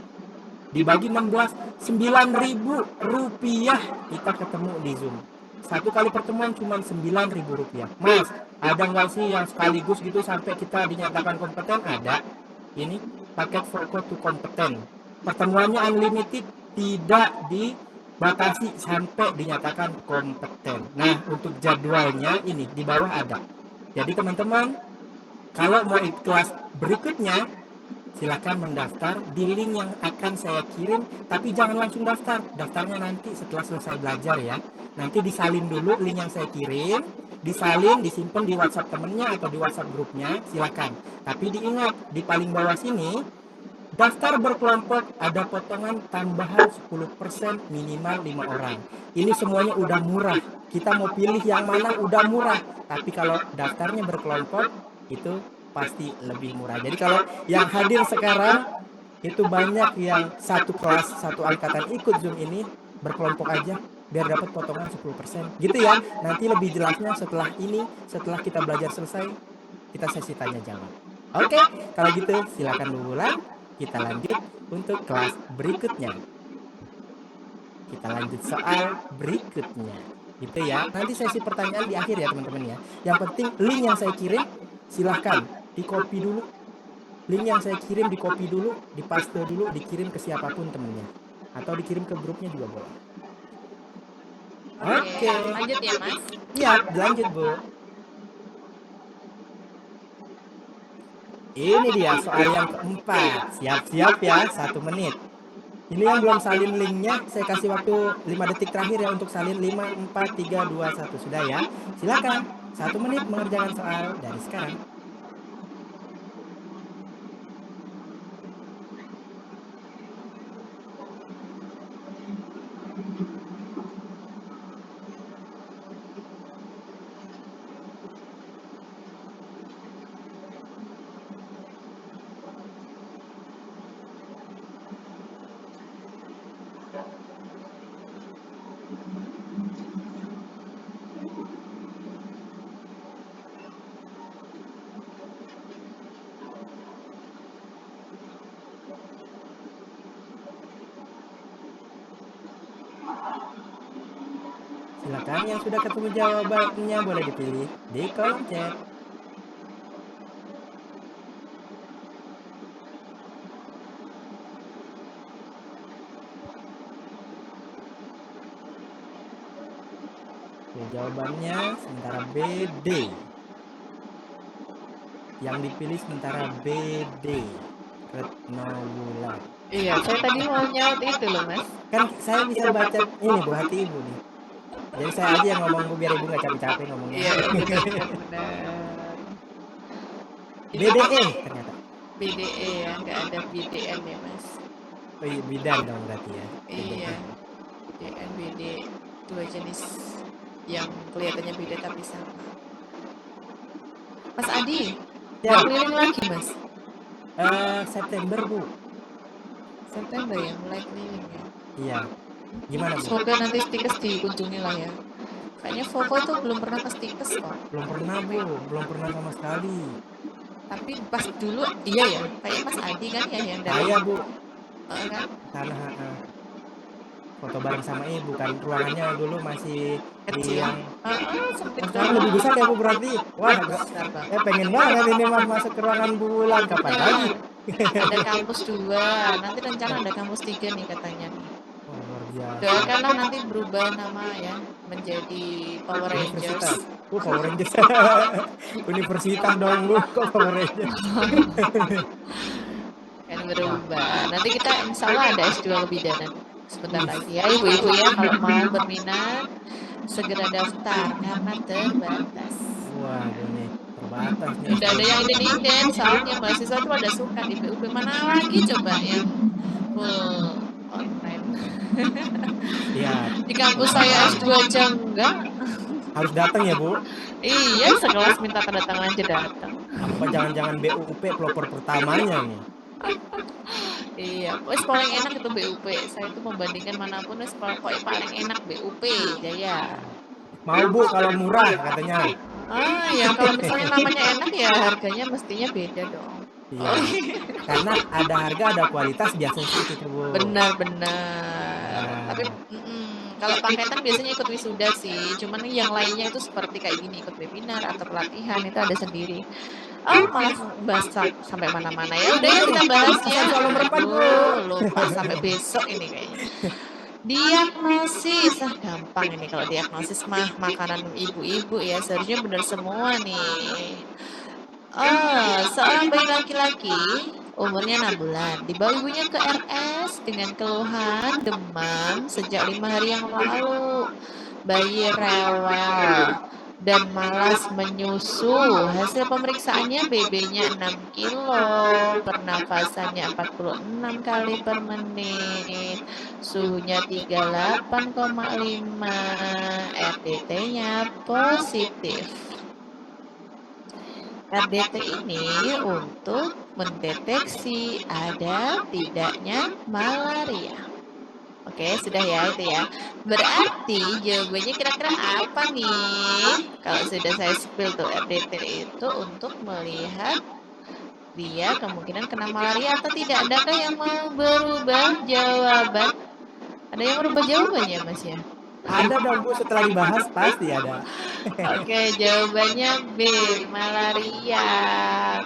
Dibagi 16, 9.000 rupiah kita ketemu di Zoom. Satu kali pertemuan cuma 9.000 rupiah. Mas, ada nggak sih yang sekaligus gitu sampai kita dinyatakan kompeten? Ada. Ini paket Fokus to kompeten. Pertemuannya unlimited, tidak dibatasi sampai dinyatakan kompeten. Nah, untuk jadwalnya ini di bawah ada. Jadi teman-teman, kalau mau ikut kelas berikutnya, silakan mendaftar di link yang akan saya kirim, tapi jangan langsung daftar. Daftarnya nanti setelah selesai belajar ya. Nanti disalin dulu link yang saya kirim, disalin, disimpan di WhatsApp temennya atau di WhatsApp grupnya, silakan. Tapi diingat, di paling bawah sini, daftar berkelompok ada potongan tambahan 10% minimal 5 orang. Ini semuanya udah murah. Kita mau pilih yang mana udah murah. Tapi kalau daftarnya berkelompok, itu pasti lebih murah. Jadi kalau yang hadir sekarang itu banyak yang satu kelas, satu angkatan ikut Zoom ini, berkelompok aja biar dapat potongan 10%. Gitu ya. Nanti lebih jelasnya setelah ini, setelah kita belajar selesai, kita sesi tanya jawab. Oke, kalau gitu silakan Bu Wulan, kita lanjut untuk kelas berikutnya. Kita lanjut soal berikutnya. Gitu ya. Nanti sesi pertanyaan di akhir ya teman-teman ya. Yang penting link yang saya kirim silahkan di copy dulu. Link yang saya kirim di copy dulu, dipaste dulu, dikirim ke siapapun temennya. Atau dikirim ke grupnya juga boleh. Oke. Lanjut ya, Mas. Iya, lanjut Bu. Ini dia soal yang keempat. Siap-siap ya, 1 menit. Ini yang belum salin linknya, saya kasih waktu 5 detik terakhir ya untuk salin. 5, 4, 3, 2, 1. Sudah ya. Silakan, 1 menit mengerjakan soal dari sekarang. Silakan yang sudah ketemu jawabannya boleh dipilih di kolom chat. Oke, jawabannya sementara BD. Yang dipilih sementara BD. Retno Wulan. Iya, saya tadi mau nyaut itu loh, Mas. Kan saya bisa baca ini Bu, hati Ibu nih. Jadi saya aja yang ngomong Bu, biar Ibu nggak capek-capek ngomongnya. Iya, benar. BDE ternyata. BDE ya, nggak ada BDN ya, Mas. Oh iya, bidan dong berarti ya. Iya, BDN, BD, dua jenis yang kelihatannya beda tapi sama. Mas Adi, Ya. mau keliling lagi, Mas? September Bu. September ya, mulai keliling ya. Iya. Gimana Bu? Semoga nanti Stikes dikunjungi lah ya. Kayaknya Foko tuh belum pernah ke Stikes kok. Belum pernah Bu, belum pernah sama sekali. Tapi pas dulu, iya ya, kayak Mas Adi kan ya yang dari Saya Bu, kan? tanah foto bareng sama ibu kan. Ruangannya dulu masih di Kecil. yang Sempit oh sekarang doang. lebih besar ya Bu berarti. Wah, Besar banget. pengen banget ini mah masuk ke ruangan Bu Wulan kapan lagi? Ada kampus 2, nanti rencana ada kampus 3 nih katanya nih. Wah, luar biasa. Doakanlah nanti berubah nama ya menjadi Power Universitas. Rangers. Power Rangers. Universitas dong Bu, kok Power Rangers? Kan berubah. Nanti kita insya Allah ada S2 kebidanan sebentar lagi ya ibu-ibu ya, kalau mau berminat segera daftar karena terbatas. Waduh nih, terbatas nih Udah ada yang inden-inden, soalnya mahasiswa tuh ada suka di PUB, mana lagi coba yang full online. Iya, Di kampus saya S2 aja enggak. harus datang ya Bu. Iya, sekelas minta tanda tangan aja datang. Apa jangan-jangan BUP pelopor pertamanya nih? Iya, wes paling enak itu BUP. Saya itu membandingkan manapun wes paling enak BUP Jaya. Mau Bu kalau murah katanya. Ah ya, kalau misalnya namanya enak ya harganya mestinya beda dong. Iya. Karena ada harga ada kualitas biasanya seperti itu Bu. Benar-benar. Nah, Tapi kalau paketan biasanya ikut wisuda sih. Cuman yang lainnya itu seperti kayak gini, ikut webinar atau pelatihan itu ada sendiri. Oh, malah bahas sampai mana-mana ya. Udah ya kita bahas ya. soal nomor 4 Bu. Aduh, lupa sampai besok ini kayaknya. Diagnosis, gampang ini kalau diagnosis mah makanan ibu-ibu ya. Seharusnya benar semua nih. Seorang bayi laki-laki umurnya 6 bulan dibawa ibunya ke RS dengan keluhan demam sejak 5 hari yang lalu. Bayi rewel dan malas menyusu. Hasil pemeriksaannya BB-nya 6 kilo, pernafasannya 46 kali per menit, suhunya 38,5, RDT-nya positif. RDT ini untuk mendeteksi ada tidaknya malaria. Oke, sudah ya itu ya. Berarti jawabannya kira-kira apa nih? Kalau sudah saya spill tuh RDT itu untuk melihat dia kemungkinan kena malaria atau tidak. Adakah yang mau berubah jawaban? Ada yang berubah jawabannya Mas ya? Ada dong Bu, setelah dibahas pasti ada. Oke, jawabannya B, malaria.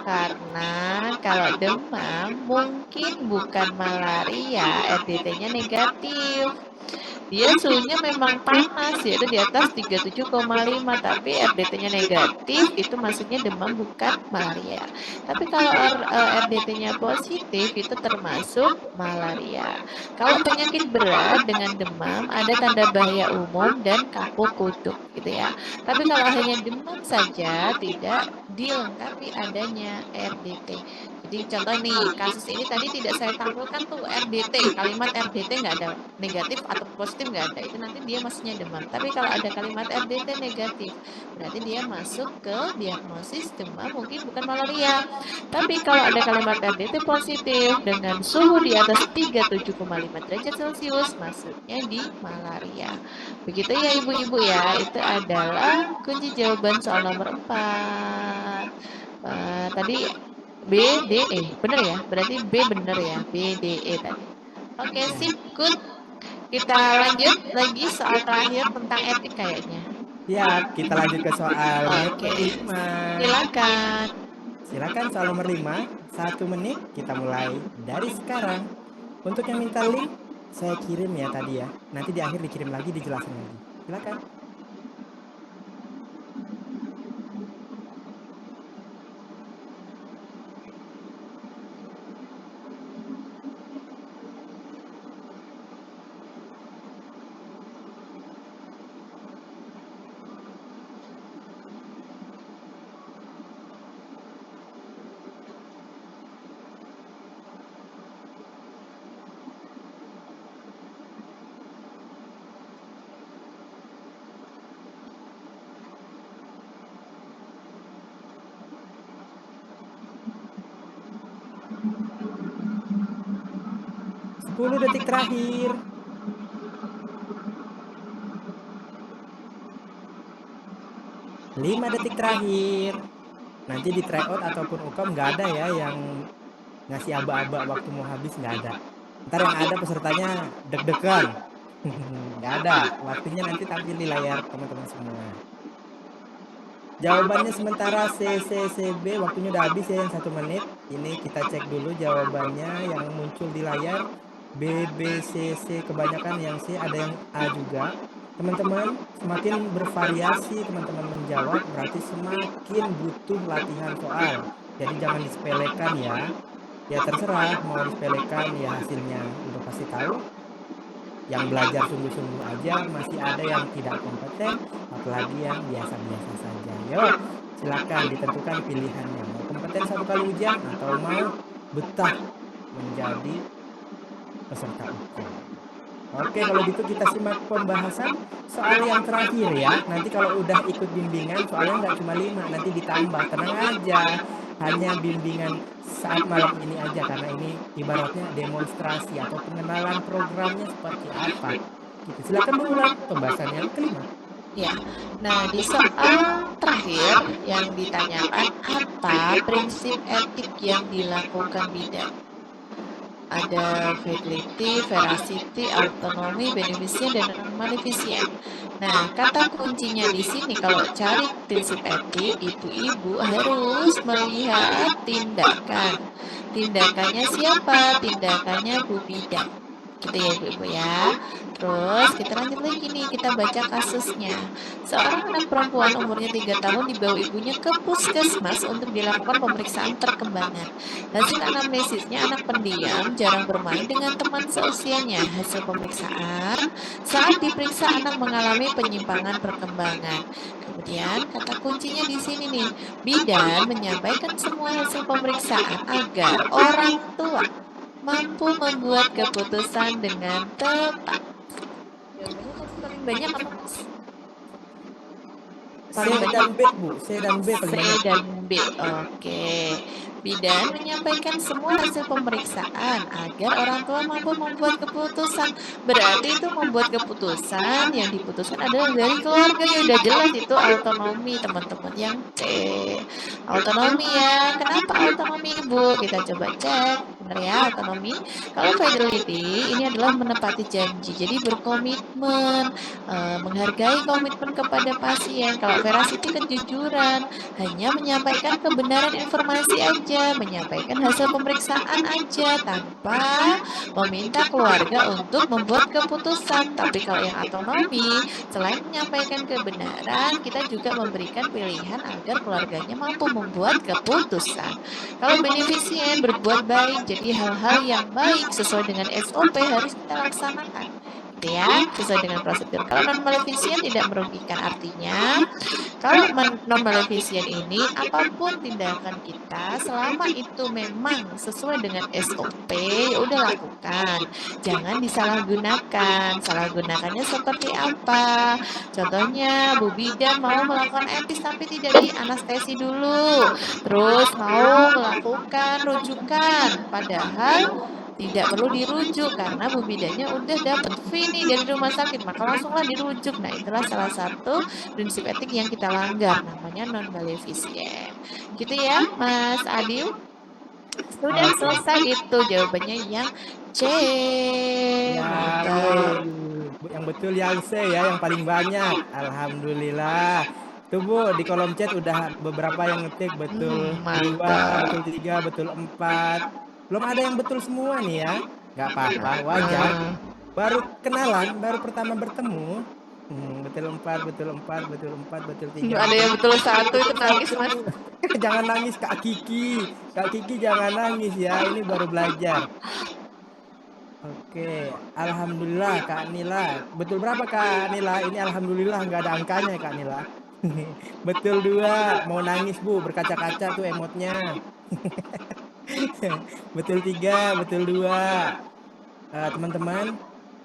Karena kalau demam mungkin bukan malaria, RDT-nya negatif. Dia suhunya memang panas, yaitu di atas 37,5, tapi RDT-nya negatif, itu maksudnya demam bukan malaria. Tapi kalau RDT-nya positif, itu termasuk malaria. Kalau penyakit berat dengan demam, ada tanda bahaya umum dan kaku kuduk, gitu ya. Tapi kalau hanya demam saja, tidak dilengkapi adanya RDT. Jadi contoh nih, kasus ini tadi tidak saya tampilkan tuh RDT, kalimat RDT nggak ada, negatif atau positif nggak ada, itu nanti dia maksudnya demam. Tapi kalau ada kalimat RDT negatif, berarti dia masuk ke diagnosis demam, mungkin bukan malaria. Tapi kalau ada kalimat RDT positif dengan suhu di atas 37,5 derajat Celcius, maksudnya di malaria. Begitu ya ibu-ibu ya, itu adalah kunci jawaban soal nomor 4. Tadi B, D, E. Bener ya? Berarti B bener ya. B, D, E tadi. Oke, sip. Good. Kita lanjut lagi soal terakhir tentang etik kayaknya. Ya, kita lanjut ke soal Oke. nomor 5. Silakan. Silakan soal nomor 5. 1 menit kita mulai dari sekarang. Untuk yang minta link, saya kirim ya tadi ya. Nanti di akhir dikirim lagi, dijelasin lagi. Silakan. Sepuluh detik terakhir. 5 detik terakhir. Nanti di tryout ataupun UKM nggak ada ya yang ngasih aba-aba waktu mau habis, nggak ada. Ntar yang ada pesertanya deg-degan. Nggak ada. Waktunya nanti tampil di layar teman-teman semua. Jawabannya sementara C, C, C, B. Waktunya udah habis ya yang 1 menit. Ini kita cek dulu jawabannya yang muncul di layar. B, B, C, C. Kebanyakan yang C, ada yang A juga. Teman-teman, semakin bervariasi teman-teman menjawab, berarti semakin butuh latihan soal. Jadi jangan disepelekan ya. Ya terserah mau disepelekan ya hasilnya udah pasti tahu. Yang belajar sungguh-sungguh aja masih ada yang tidak kompeten, apalagi yang biasa-biasa saja. Yuk, silakan ditentukan pilihannya. Mau kompeten 1 kali ujian atau mau betah menjadi peserta ujian. Oke, kalau gitu kita simak pembahasan soal yang terakhir ya. Nanti kalau udah ikut bimbingan soalnya nggak cuma 5, nanti ditambah. Tenang aja, hanya bimbingan saat malam ini aja karena ini ibaratnya demonstrasi atau pengenalan programnya seperti apa. Gitu. Silakan mengulang pembahasan yang kelima. Ya, nah di soal terakhir yang ditanyakan apa prinsip etik yang dilakukan bidan? Ada fidelity, veracity, autonomy, beneficent, dan non-maleficent. Nah, kata kuncinya di sini kalau cari prinsip etik, ibu-ibu harus melihat tindakan. Tindakannya siapa? Tindakannya Bu Bidan. Gitu ya ibu-ibu ya. Terus kita lanjut lagi nih, kita baca kasusnya. Seorang anak perempuan umurnya 3 tahun dibawa ibunya ke puskesmas untuk dilakukan pemeriksaan perkembangan. Hasil anamnesisnya anak pendiam, jarang bermain dengan teman seusianya. Hasil pemeriksaan, saat diperiksa anak mengalami penyimpangan perkembangan. Kemudian kata kuncinya di sini nih, bidan menyampaikan semua hasil pemeriksaan agar orang tua mampu membuat keputusan dengan tepat. Jawabannya tadi paling banyak apa mas? C Paling dan banyak B, Bu. C dan B paling C banyak. dan B. Oke. Bidan menyampaikan semua hasil pemeriksaan agar orang tua mampu membuat keputusan. Berarti itu membuat keputusan yang diputuskan adalah dari keluarga. Ya udah jelas itu autonomi teman-teman yang C. Autonomi ya. Kenapa autonomi Bu? Kita coba cek. Benar ya autonomi. Kalau fidelity ini adalah menepati janji. Jadi berkomitmen, menghargai komitmen kepada pasien. Kalau veracity kejujuran, hanya menyampaikan kebenaran informasi aja, menyampaikan hasil pemeriksaan aja tanpa meminta keluarga untuk membuat keputusan. Tapi kalau yang autonomi, selain menyampaikan kebenaran, kita juga memberikan pilihan agar keluarganya mampu membuat keputusan. Kalau beneficient berbuat baik, jadi hal-hal yang baik sesuai dengan SOP harus kita laksanakan. Gitu ya, sesuai dengan prosedur. Kalau non maleficient tidak merugikan, artinya kalau non maleficient ini apapun tindakan kita selama itu memang sesuai dengan SOP ya udah lakukan. Jangan disalahgunakan. Salahgunakannya seperti apa? Contohnya Bu Bidan mau melakukan etis tapi tidak di anestesi dulu. Terus mau melakukan rujukan padahal tidak perlu dirujuk karena Bu Bidannya udah dapat fee nih dari rumah sakit, maka langsunglah dirujuk. Nah, itulah salah satu prinsip etik yang kita langgar, namanya non maleficient. Gitu ya, Mas Adil? Sudah selesai itu jawabannya yang C. Ya, Mantap. yang betul yang C ya, yang paling banyak. Alhamdulillah. Tuh Bu, di kolom chat udah beberapa yang ngetik betul 2, Mantap. betul 3, betul 4. Belum ada yang betul semua nih ya. Nggak apa-apa, wajar. Baru kenalan, baru pertama bertemu. Betul 4, betul 4, betul 4, betul 3. Ada yang betul satu itu nangis mas. Jangan nangis Kak Kiki. Kak Kiki jangan nangis ya, ini baru belajar. Oke, alhamdulillah Kak Nila. Betul berapa Kak Nila? Ini alhamdulillah nggak ada angkanya Kak Nila. Betul 2, mau nangis Bu, berkaca-kaca tuh emotnya. Betul 3, betul 2. Teman-teman,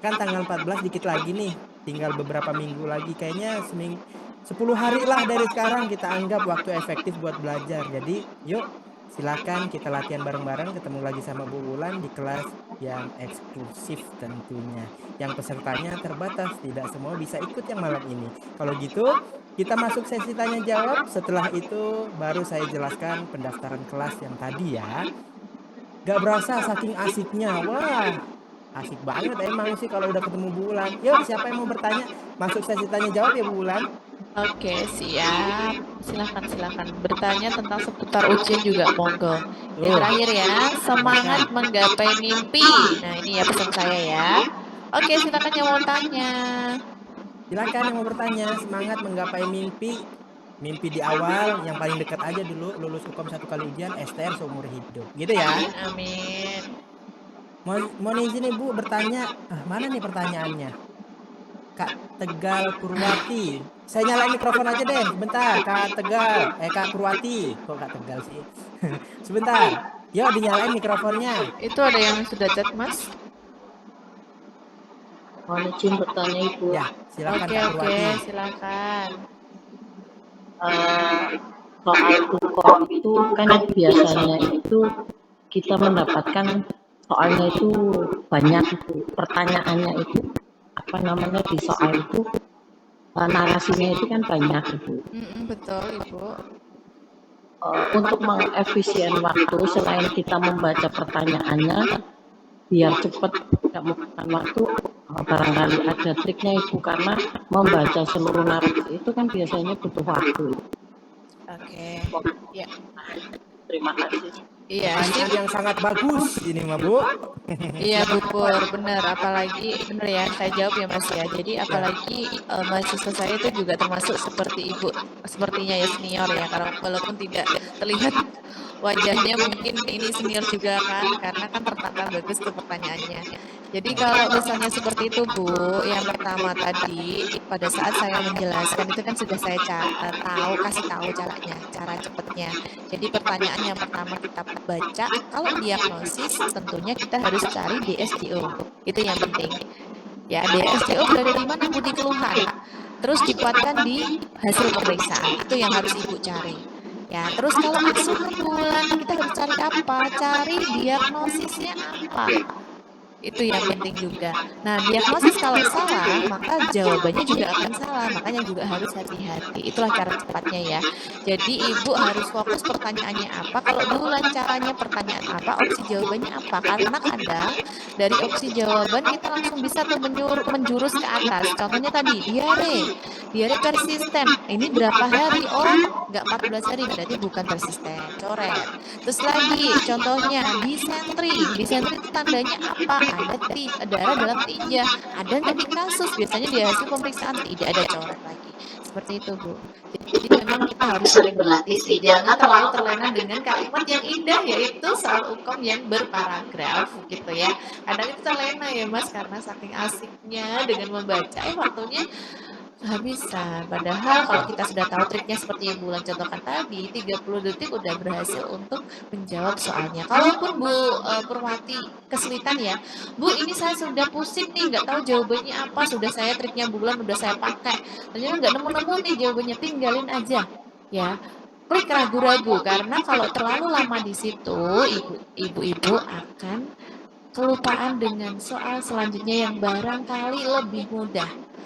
kan tanggal 14 dikit lagi nih. Tinggal beberapa minggu lagi, kayaknya 10 hari lah dari sekarang kita anggap waktu efektif buat belajar. Jadi yuk silakan kita latihan bareng-bareng, ketemu lagi sama Bu Wulan di kelas yang eksklusif tentunya. Yang pesertanya terbatas, tidak semua bisa ikut yang malam ini. Kalau gitu, kita masuk sesi tanya jawab. Setelah itu baru saya jelaskan pendaftaran kelas yang tadi ya. Gak berasa saking asiknya. Wah, Asik banget emang sih kalau udah ketemu Bu Wulan. Yuk, siapa yang mau bertanya? Masuk sesi tanya jawab ya Bu Wulan. Oke, siap. Silakan bertanya tentang seputar ujian juga monggo. Yang Tuh, terakhir ya, semangat silakan. menggapai mimpi. Nah, ini ya pesan saya ya. Oke, silakan yang mau tanya. Silakan yang mau bertanya. Semangat menggapai mimpi. Mimpi di awal yang paling dekat aja dulu, lulus hukum 1 kali ujian, STR seumur hidup. Gitu ya. Amin, amin. Mau izin Ibu bertanya. Mana nih pertanyaannya? Kak Tegal Purwati. Saya nyalain mikrofon aja deh, sebentar. Kak Tegal, Kak Purwati. Kok Kak Tegal sih? Sebentar. Yuk dinyalain mikrofonnya. Itu ada yang sudah chat, Mas? Mohon izin bertanya Ibu. Ya, silakan Oke, Kak oke, Purwati. silakan. Eh, soal hukum itu kan biasanya itu kita mendapatkan soalnya itu banyak itu pertanyaannya itu apa namanya di soal itu narasinya itu kan banyak itu. Betul, Ibu. Untuk mengefisien waktu selain kita membaca pertanyaannya biar cepat tidak memakan waktu barangkali ada triknya Ibu karena membaca seluruh narasi itu kan biasanya butuh waktu. Oke. Ya. Terima kasih. Iya, Pertanyaan sip. yang sangat bagus ini mah Bu. Iya, Bu Pur, benar. Apalagi benar ya, saya jawab ya Mas ya. Jadi Ya. apalagi mahasiswa saya itu juga termasuk seperti Ibu, sepertinya ya senior ya. Karena walaupun tidak terlihat wajahnya mungkin ini senior juga kan, karena kan tertata bagus tuh pertanyaannya. Jadi kalau misalnya seperti itu Bu, yang pertama tadi pada saat saya menjelaskan itu kan sudah saya kasih tahu caranya, cara cepatnya. Jadi pertanyaan yang pertama kita baca, kalau diagnosis tentunya kita harus cari DSDO. Itu yang penting. Ya, DSDO berada di mana Bu? Di keluhan. Terus dikuatkan di hasil pemeriksaan. Itu yang harus Ibu cari. Ya, terus kalau asuhan bulan kita harus cari apa? Cari diagnosisnya apa? Itu yang penting juga. Nah, diagnosis kalau salah, maka jawabannya juga akan salah. Makanya juga harus hati-hati. Itulah cara cepatnya ya. Jadi Ibu harus fokus pertanyaannya apa. Kalau bulan caranya pertanyaan apa, opsi jawabannya apa. Karena kadang dari opsi jawaban kita langsung bisa tuh menjurus ke atas. Contohnya tadi, diare persisten. Ini berapa hari? Oh, nggak 14 hari, berarti bukan persisten. Coret. Terus lagi, contohnya disentri itu tandanya apa? Ada darah dalam tinja, ada nggak di kasus? Biasanya di hasil pemeriksaan tidak ada, coret lagi. Seperti itu Bu. Jadi memang kita harus sering berlatih sih. Jangan terlalu terlena dengan kalimat yang indah, yaitu soal hukum yang berparagraf gitu ya. Kadang itu terlena ya Mas, karena saking asiknya dengan membaca, waktunya kehabisan. Padahal kalau kita sudah tahu triknya seperti yang Bulan contohkan tadi, 30 detik udah berhasil untuk menjawab soalnya. Kalaupun Bu Purwati kesulitan ya, Bu ini saya sudah pusing nih, nggak tahu jawabannya apa, sudah saya triknya Bulan udah saya pakai, ternyata nggak nemu-nemu nih jawabannya, tinggalin aja ya. Klik ragu-ragu, karena kalau terlalu lama di situ, ibu-ibu akan kelupaan dengan soal selanjutnya yang barangkali lebih mudah.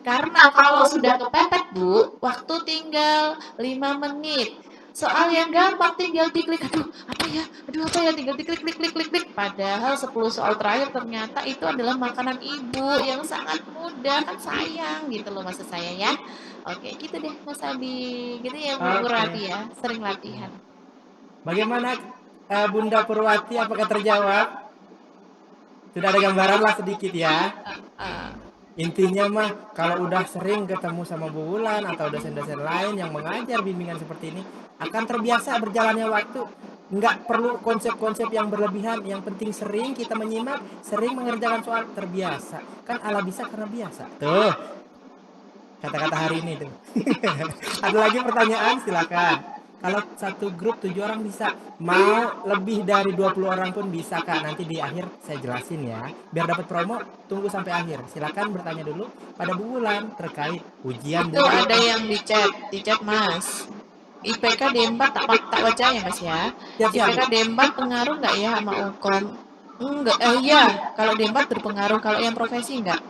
Karena kalau sudah kepepet Bu, waktu tinggal 5 menit. Soal yang gampang tinggal diklik, aduh apa ya, tinggal diklik, klik. Padahal 10 soal terakhir ternyata itu adalah makanan ibu yang sangat mudah, kan sayang gitu loh maksud saya ya. Oke, gitu deh Mas Adi. Gitu ya Bu Purwati ya, sering latihan. Bagaimana Bunda Purwati, apakah terjawab? Sudah ada gambaran lah sedikit ya. Intinya mah kalau udah sering ketemu sama Bu Wulan atau dosen-dosen lain yang mengajar bimbingan seperti ini, akan terbiasa berjalannya waktu. Nggak perlu konsep-konsep yang berlebihan, yang penting sering kita menyimak, sering mengerjakan soal, terbiasa. Kan ala bisa karena biasa. Tuh, kata-kata hari ini tuh. Ada lagi pertanyaan? Silakan. Kalau satu grup 7 orang bisa, mau lebih dari 20 orang pun bisa Kak. Nanti di akhir saya jelasin ya. Biar dapat promo, tunggu sampai akhir. Silakan bertanya dulu pada Bu Wulan terkait ujian. Itu ada yang di chat Mas. IPK D4 tak baca ya Mas ya. IPK D4 pengaruh nggak ya sama UKOM? Enggak, iya. Kalau D4 berpengaruh, kalau yang profesi enggak.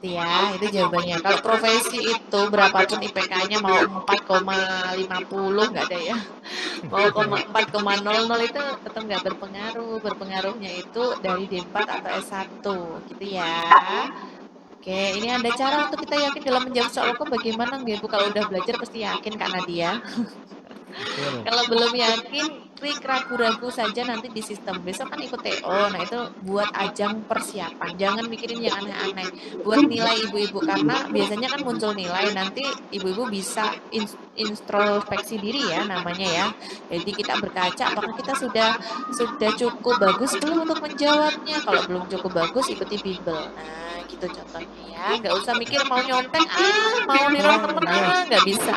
Gitu ya, itu jawabannya. Kalau profesi itu berapapun IPK-nya mau 4,50 nggak ada ya. Mau 4,00 itu tetap nggak berpengaruh. Berpengaruhnya itu dari D4 atau S1 gitu ya. Oke, ini ada cara untuk kita yakin dalam menjawab soal hukum bagaimana nggak Bu? Kalau udah belajar pasti yakin Kak Nadia. Betul. Kalau belum yakin, klik ragu-ragu saja nanti di sistem. Besok kan ikut TO, nah itu buat ajang persiapan. Jangan mikirin yang aneh-aneh. Buat nilai ibu-ibu, karena biasanya kan muncul nilai, nanti ibu-ibu bisa introspeksi diri ya namanya ya. Jadi kita berkaca apakah kita sudah cukup bagus belum untuk menjawabnya. Kalau belum cukup bagus, ikuti Bimbel. Nah, gitu contohnya ya. Nggak usah mikir mau nyontek, mau niru temen, nggak bisa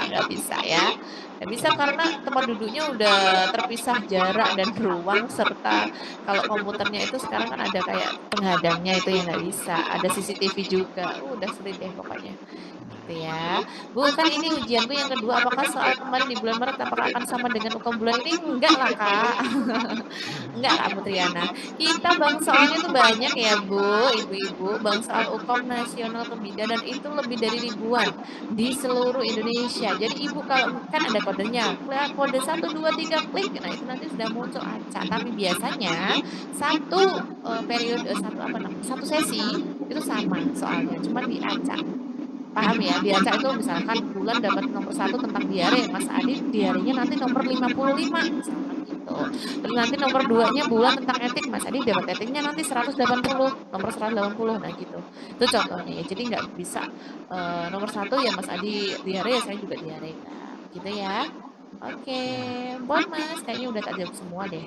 ya. Nggak bisa karena tempat duduknya udah terpisah jarak dan ruang serta kalau komputernya itu sekarang kan ada kayak penghadangnya itu yang nggak bisa. Ada CCTV juga. Udah sulit deh pokoknya. Gitu ya. Bu, kan ini ujianku yang kedua. Apakah soal kemarin di bulan Maret apakah akan sama dengan UKM bulan ini? Enggak lah, Kak. Enggak, Kak Putriana. Kita bang soalnya tuh banyak ya, Bu, ibu-ibu. Bang soal UKM nasional Kebida dan itu lebih dari ribuan di seluruh Indonesia. Jadi Ibu kalau kan ada kodenya, klik kode 1, 2, 3 klik. Nah, itu nanti sudah muncul acak. Tapi biasanya satu periode satu sesi itu sama soalnya, cuma di acak. Paham ya, di acak itu misalkan bulan dapat nomor satu tentang diare, Mas Adi diarenya nanti nomor 55, misalkan gitu. Terus nanti nomor duanya bulan tentang etik, Mas Adi dapat etiknya nanti 180, nomor 180, nah gitu. Itu contohnya ya, jadi nggak bisa nomor satu ya Mas Adi diare, ya saya juga diare, enggak. Gitu ya. Oke, Bon Mas, kayaknya udah tak jawab semua deh.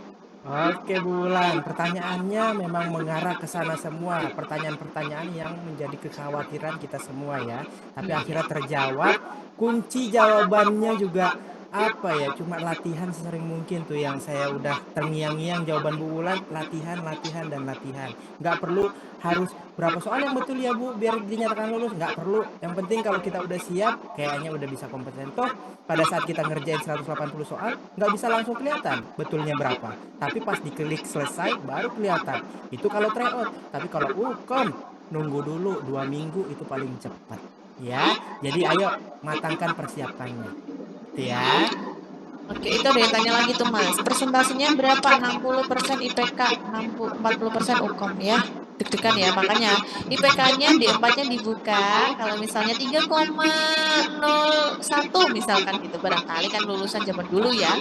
Oke Bulan, pertanyaannya memang mengarah ke sana semua. Pertanyaan-pertanyaan yang menjadi kekhawatiran kita semua ya. Tapi Iya, iya. akhirnya terjawab. Kunci jawabannya juga apa ya? Cuma latihan sesering mungkin tuh yang saya udah terngiang-ngiang jawaban Bu Bulan. Latihan, latihan, dan latihan. Nggak perlu harus berapa soal yang betul ya Bu biar dinyatakan lulus. Nggak perlu. Yang penting kalau kita udah siap, kayaknya udah bisa kompeten. Toh pada saat kita ngerjain 180 soal, nggak bisa langsung kelihatan betulnya berapa. Tapi pas diklik selesai baru kelihatan. Itu kalau tryout. Tapi kalau nunggu dulu 2 minggu itu paling cepat. Ya, jadi ayo matangkan persiapannya. Itu ya. Oke, itu ada yang tanya lagi tuh Mas. Persentasenya berapa? 60% IPK, 40% UKOM ya. Deg-degan ya, makanya IPK-nya D4-nya dibuka. Kalau misalnya 3,01 misalkan gitu, barangkali kan lulusan zaman dulu ya.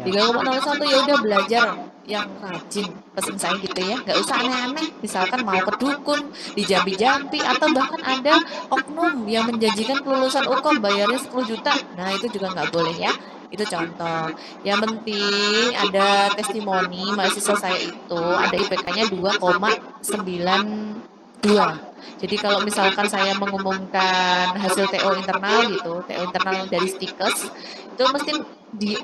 Ya. 3,01 ya udah belajar yang rajin. Pesen saya gitu ya, nggak usah aneh-aneh. Misalkan mau ke dukun, dijampi-jampi, atau bahkan ada oknum yang menjanjikan kelulusan UKOM bayarnya 10 juta. Nah, itu juga nggak boleh ya. Itu contoh. Yang penting ada testimoni mahasiswa saya itu ada IPK-nya 2,92. Jadi kalau misalkan saya mengumumkan hasil TO internal gitu, TO internal dari Stikes, itu mesti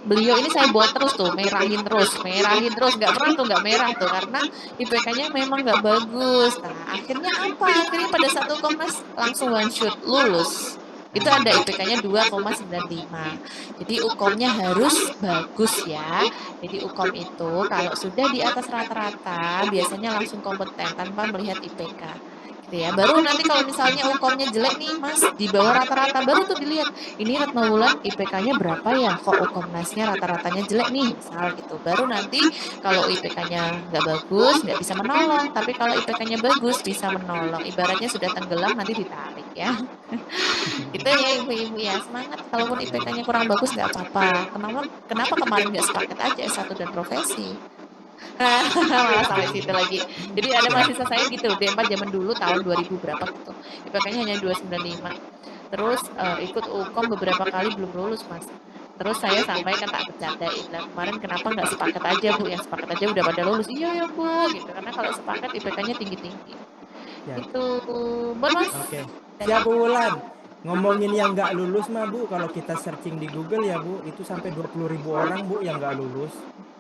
beliau ini saya buat terus tuh, merahin terus, nggak pernah tuh nggak merah tuh karena IPK-nya memang nggak bagus. Nah, akhirnya apa? Akhirnya pada satu Komnas langsung one shot lulus. Itu ada IPK-nya 2,95. Jadi UKOM-nya harus bagus ya. Jadi UKOM itu kalau sudah di atas rata-rata biasanya langsung kompeten tanpa melihat IPK. Gitu ya. Baru nanti kalau misalnya UKOM-nya jelek nih Mas, di bawah rata-rata baru tuh dilihat. Ini Retno Wulan IPK-nya berapa ya? Kok UKOMNAS-nya rata-ratanya jelek nih, misal gitu. Baru nanti kalau IPK-nya nggak bagus, nggak bisa menolong. Tapi kalau IPK-nya bagus, bisa menolong. Ibaratnya sudah tenggelam, nanti ditarik ya. Itu ya ibu-ibu ya semangat. Kalaupun IPK-nya kurang bagus nggak apa-apa. Kenapa kemarin nggak sepaket aja S1 dan profesi? Malah sampai situ lagi. Jadi ada Ya. mahasiswa saya gitu, D4 zaman dulu tahun 2000 berapa gitu. IPK-nya hanya 295. Terus ikut UKOM beberapa kali belum lulus, Mas. Terus saya sampaikan tak bercandain lah kemarin kenapa nggak sepaket aja Bu, yang sepaket aja udah pada lulus. Iya ya Bu, gitu. Karena kalau sepaket IPK-nya tinggi-tinggi. Ya. Itu, bon Mas. Oke. Siap Bu Wulan. Ngomongin yang nggak lulus mah Bu, kalau kita searching di Google ya Bu, itu sampai 20.000 orang Bu yang nggak lulus.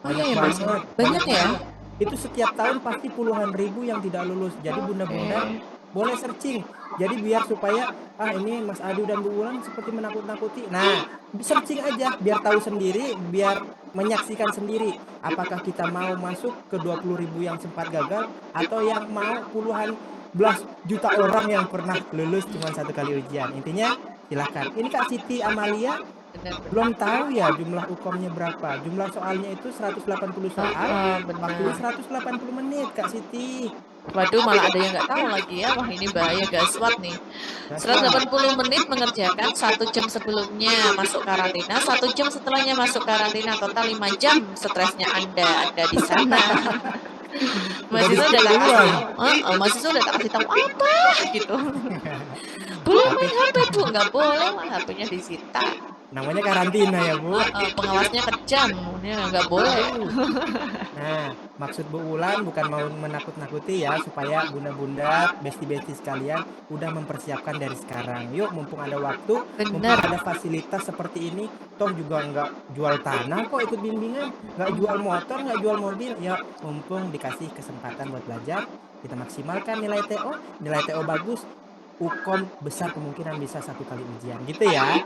Oh iya Banyak ya Mas ya. banget, Banyak banyak ya. banget. Itu setiap tahun pasti puluhan ribu yang tidak lulus. Jadi Oke. bunda-bunda boleh searching. Jadi biar supaya ini Mas Adi dan Bu Wulan seperti menakut-nakuti. Nah, searching aja biar tahu sendiri, biar menyaksikan sendiri apakah kita mau masuk ke 20.000 yang sempat gagal atau yang mau puluhan juta orang yang pernah lulus cuma satu kali ujian. Intinya silahkan. Ini Kak Siti Amalia Benar. belum tahu ya jumlah UKOM-nya berapa. Jumlah soalnya itu 180 soal, waktunya Benar. 180 menit Kak Siti. Waduh, malah ada yang nggak tahu lagi ya. Wah, ini bahaya gaswat nih. Gaswat. 180 menit mengerjakan 1 jam sebelumnya masuk karantina, 1 jam setelahnya masuk karantina, total 5 jam stresnya Anda di sana. Mahasiswa udah tak kasih, mahasiswa udah tak kasih tahu apa gitu. Boleh main HP Bu, nggak boleh lah, HP-nya disita. Namanya karantina ya Bu. Pengawasnya kejam, ini nggak boleh. Nah, maksud Bu Wulan bukan mau menakut-nakuti ya, supaya bunda-bunda, besti-besti sekalian udah mempersiapkan dari sekarang. Yuk, mumpung ada waktu, mumpung Bener. ada fasilitas seperti ini, toh juga nggak jual tanah kok ikut bimbingan, nggak jual motor, nggak jual mobil. Ya, mumpung dikasih kesempatan buat belajar, kita maksimalkan nilai TO bagus, UKOM besar kemungkinan bisa 1 kali ujian, gitu ya.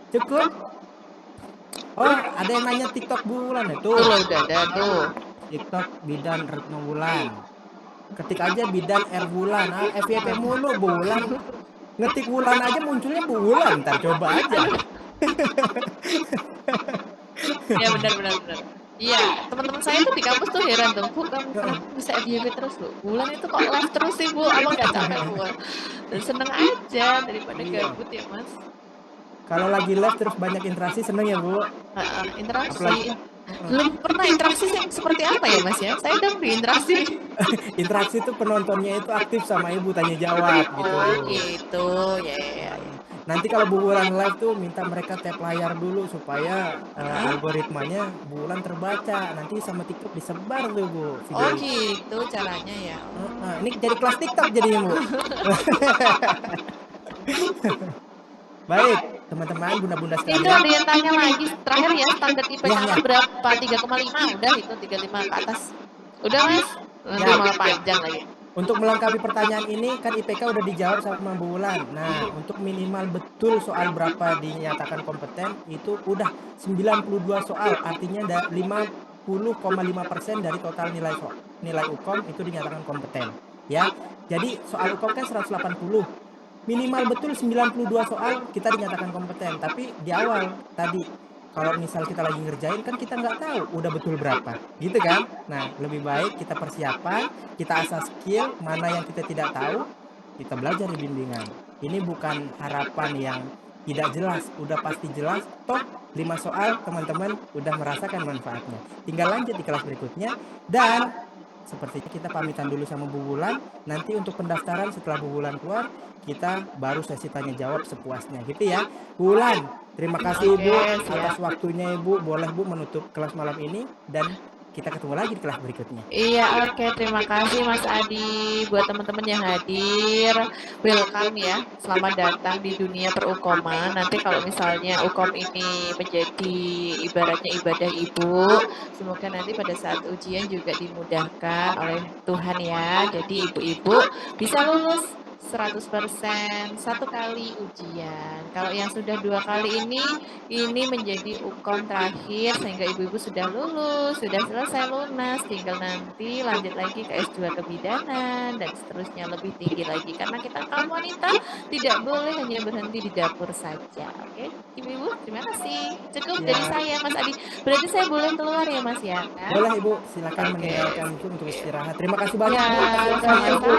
Cukup? Oh, ada yang nanya TikTok Bu Wulan itu. Tuh loh, udah ada tuh. TikTok Bidan Retno Wulan. Ketik aja Bidan R Wulan. FYP mulu Bu Wulan. Ngetik Wulan aja munculnya Bu Wulan. Ntar coba aja. Ya benar. Iya, teman-teman saya tuh di kampus tuh heran tuh, Bu, kamu kenapa bisa FYP terus, Bu? Bulan itu kok live terus sih, Bu? Apa nggak capek, Bu? Dan seneng aja daripada gabut ya, Mas. Kalau lagi live terus banyak interaksi seneng ya Bu? Interaksi. Belum pernah interaksi yang seperti apa ya, Mas ya? Saya udah berinteraksi. Interaksi tuh penontonnya itu aktif sama Ibu tanya jawab gitu. Oh gitu, ya. Nanti kalau Bu Wulan live tuh minta mereka tap layar dulu supaya algoritmanya Bu Wulan terbaca. Nanti sama TikTok disebar tuh Bu. Oh gitu caranya ya. Ini jadi kelas TikTok jadinya Bu. Baik, teman-teman, bunda-bunda Itu sekalian. ada yang tanya lagi terakhir ya, standar IPK berapa? 3,5 udah itu 3,5 ke atas. Udah Mas? Nanti malah panjang lagi. Untuk melengkapi pertanyaan ini kan IPK udah dijawab sama Bu Wulan. Nah, untuk minimal betul soal berapa dinyatakan kompeten itu udah 92 soal, artinya 50,5% dari total nilai UKOM itu dinyatakan kompeten. Ya. Jadi soal UKOM kan 180. Minimal betul 92 soal kita dinyatakan kompeten, tapi di awal tadi kalau misal kita lagi ngerjain kan kita nggak tahu udah betul berapa, gitu kan? Nah, lebih baik kita persiapan, kita asah skill, mana yang kita tidak tahu, kita belajar di bimbingan. Ini bukan harapan yang tidak jelas, udah pasti jelas, toh 5 soal teman-teman udah merasakan manfaatnya. Tinggal lanjut di kelas berikutnya, dan sepertinya kita pamitan dulu sama Bu Wulan. Nanti untuk pendaftaran setelah Bu Wulan keluar, kita baru sesi tanya jawab sepuasnya gitu ya. Bu Wulan, terima kasih Ibu atas waktunya Ibu. Boleh Bu menutup kelas malam ini dan kita ketemu lagi di kelas berikutnya. Iya, oke. Terima kasih Mas Adi. Buat teman-teman yang hadir, welcome ya. Selamat datang di dunia perukoman. Nanti kalau misalnya UKOM ini menjadi ibaratnya ibadah Ibu, semoga nanti pada saat ujian juga dimudahkan oleh Tuhan ya. Jadi ibu-ibu bisa lulus 100% 1 kali ujian. Kalau yang sudah 2 kali ini menjadi UKOM terakhir sehingga ibu-ibu sudah lulus, sudah selesai lunas, tinggal nanti lanjut lagi ke S2 kebidanan dan seterusnya lebih tinggi lagi karena kita kaum wanita tidak boleh hanya berhenti di dapur saja. Oke, ibu-ibu terima kasih. Cukup dari saya Mas Adi. Berarti saya boleh keluar ya Mas ya? Boleh Ibu, silakan meninggalkan itu untuk istirahat. Terima kasih banyak Ya, Bu atas waktunya Bu.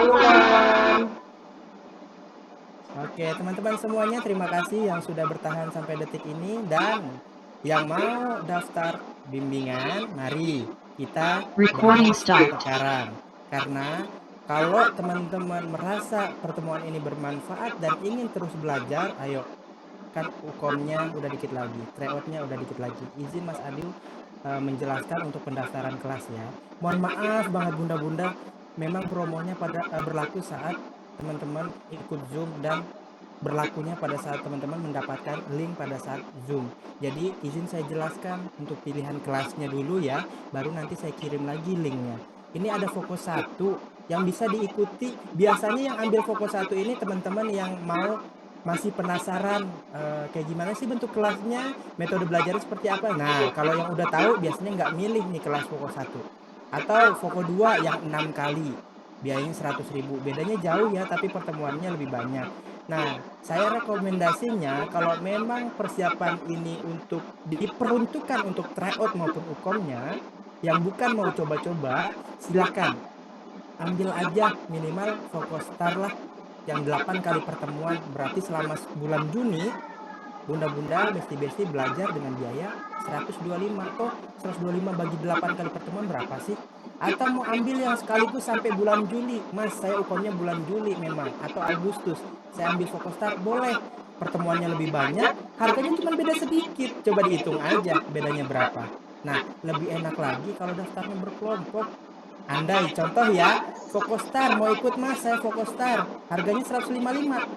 Oke, teman-teman semuanya terima kasih yang sudah bertahan sampai detik ini dan yang mau daftar bimbingan, mari kita Recording start. sekarang. Karena kalau teman-teman merasa pertemuan ini bermanfaat dan ingin terus belajar, ayo, kan UKOM-nya udah dikit lagi, tryout-nya udah dikit lagi. Izin Mas Adil menjelaskan untuk pendaftaran kelas ya. Mohon maaf banget bunda-bunda, memang promonya berlaku saat teman-teman ikut Zoom dan berlakunya pada saat teman-teman mendapatkan link pada saat Zoom. Jadi izin saya jelaskan untuk pilihan kelasnya dulu ya, baru nanti saya kirim lagi linknya. Ini ada fokus 1 yang bisa diikuti. Biasanya yang ambil fokus 1 ini teman-teman yang masih penasaran kayak gimana sih bentuk kelasnya, metode belajarnya seperti apa. Nah, kalau yang udah tahu biasanya nggak milih nih kelas fokus 1 atau fokus 2 yang 6 kali. biayanya 100.000. Bedanya jauh ya, tapi pertemuannya lebih banyak. Nah, saya rekomendasinya kalau memang persiapan ini untuk diperuntukkan untuk tryout maupun ukomnya, yang bukan mau coba-coba, silakan ambil aja minimal Fokostar lah yang 8 kali pertemuan. Berarti selama bulan Juni bunda-bunda besti-besti belajar dengan biaya 125. Oh, 125 bagi 8 kali pertemuan berapa sih? Atau mau ambil yang sekaligus sampai bulan Juli? Mas, saya ukomnya bulan Juli memang, atau Agustus. Saya ambil Fokostar, boleh. Pertemuannya lebih banyak, harganya cuma beda sedikit. Coba dihitung aja bedanya berapa. Nah, lebih enak lagi kalau daftarnya berkelompok. Andai contoh ya, Fokostar mau ikut Mas, saya Fokostar. Harganya 155,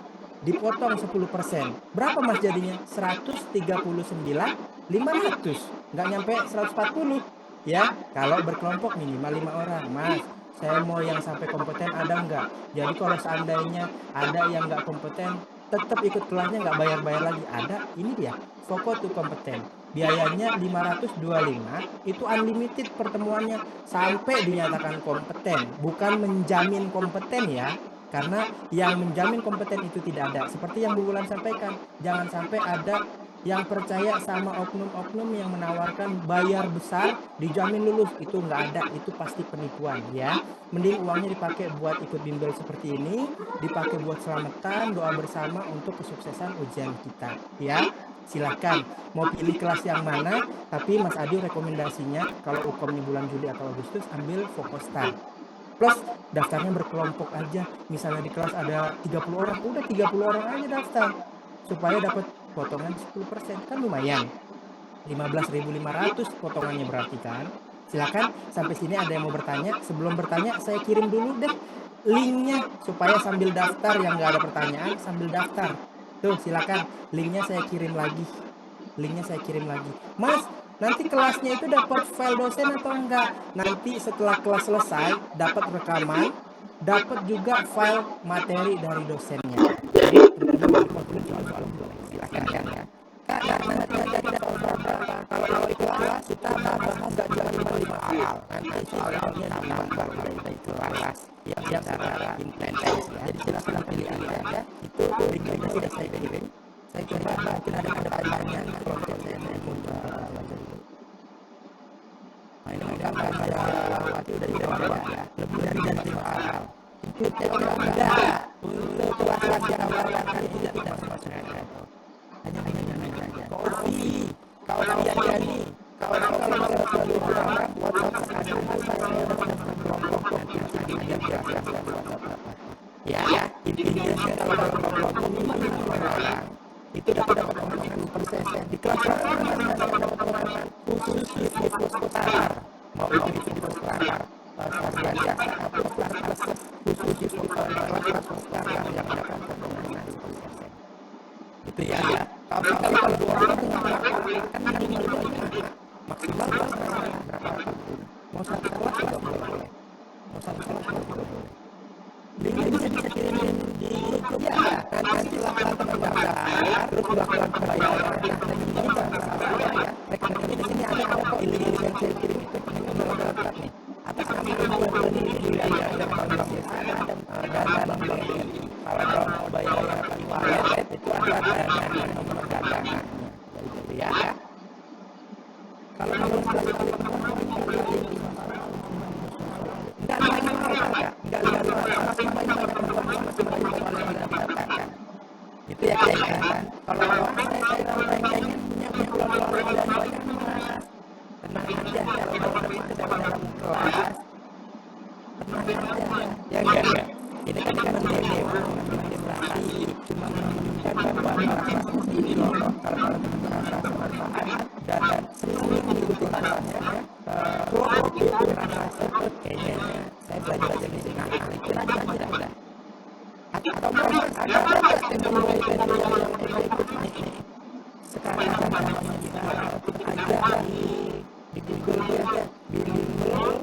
dipotong 10%. Berapa Mas jadinya? 139.500. Nggak nyampe 140. Ya, kalau berkelompok minimal 5 orang. Mas, saya mau yang sampai kompeten ada nggak? Jadi kalau seandainya ada yang nggak kompeten, tetap ikut kelasnya nggak bayar-bayar lagi. Ada, ini dia, Foko to kompeten. Biayanya 525, itu unlimited pertemuannya sampai dinyatakan kompeten. Bukan menjamin kompeten ya, karena yang menjamin kompeten itu tidak ada. Seperti yang Bu Wulan sampaikan, jangan sampai ada yang percaya sama oknum-oknum yang menawarkan bayar besar dijamin lulus. Itu nggak ada, itu pasti penipuan ya. Mending uangnya dipakai buat ikut bimbel seperti ini, dipakai buat selamatan, doa bersama untuk kesuksesan ujian kita ya. Silahkan mau pilih kelas yang mana, tapi Mas Adi rekomendasinya kalau ukomnya bulan Juli atau Agustus ambil Fokostar. Plus daftarnya berkelompok aja. Misalnya di kelas ada 30 orang, udah 30 orang aja daftar. Supaya dapat potongan 10%, kan lumayan. 15.500 potongannya berarti kan. Silakan, sampai sini ada yang mau bertanya. Sebelum bertanya, saya kirim dulu deh linknya supaya sambil daftar, yang nggak ada pertanyaan sambil daftar. Tuh, silakan, linknya saya kirim lagi. Mas, nanti kelasnya itu dapat file dosen atau enggak? Nanti setelah kelas selesai, dapat rekaman, dapat juga file materi dari dosennya. Jadi, silakan ya. Kalau itu kita bahas nggak jalan 5 hal. Nanti soalnya nambah dari kelas yang secara intens ya. Jadi silakan pilih aja. Itu linknya sudah saya kirim. Saya coba mungkin ada pertanyaan kalau saya mau baca dulu. Ini gambar saya lewati udah di bawah ya. Lebih dari 5 hal. Itu tidak ada untuk kelas-kelas yang awal kali tidak masuk ada. Hanya aja. Kopi yang ini. Kalau selalu orang WhatsApp ada ya, intinya kalau kelompok minimal orang itu dapat potongan 10% di kelas ada potongan khusus di Fokostar mau di Fokostar belajar atau kelas khusus di Fokostar yang dapat potongan 10%. Itu ya. Kalau 2 orang kan minimal maksimal berapa? Mau 1 kelas juga boleh. Linknya bisa dikirimin di grup ya. Nanti silakan teman-teman terus dilakukan pembayaran. Dan ini jangan salah ya. Rekeningnya di sini ada kok. Link yang saya kirim itu lengkap nih. Atas nama ini ada dan kalau mau bayar wallet itu ada nomor dagangannya. Jadi ya. Kalau mau itu ya kan. Kalau saya pengen punya keluarga dan banyak mas, tenang aja kalau kita dalam kelas, tenang aja ya enggak. Ini kan demonstrasi cuma menunjukkan bahwa merasa sendiri loh. Kalau merasa bermanfaat dan sering mengikuti rasanya, itu merasa sakit kayaknya. Saya belajar dari sini itu ada. Atau mungkin ada testimoni yang ikut ini. Sekarang zamannya kita aja di Google aja, di Google,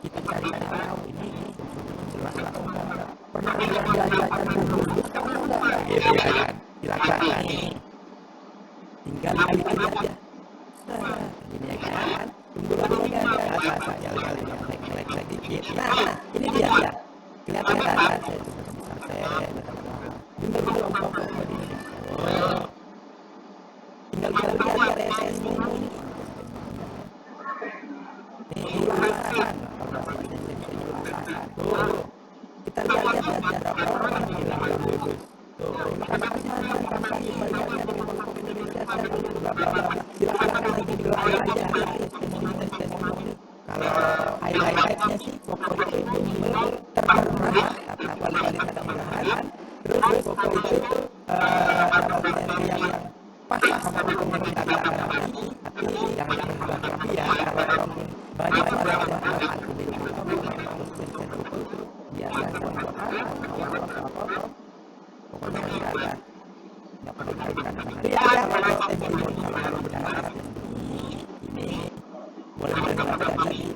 kita cari tahu ini jelas atau enggak. Pernah belajar gitu ya kan. Silakan nih, tinggal diklik aja. Ini ya kan, tunggu loadingnya ada, saya lihat dikit. Nah, ini dia ya, kelihatan kan, saya coba saya tinggal lihat RSS ini. Ini ulasan, tuh kita lihat ada orang bilang lulus. Tuh, silakan lagi di kalau highlightnya sih pokok itu terpernah tapi paling ada mudahan terus pokok itu yang pas sama hukum yang kita hadapi tapi jangan terlalu ya kalau banyak orang yang aku bilang biasa pokoknya tidak ada nggak perlu diberikan ini boleh dilakukan di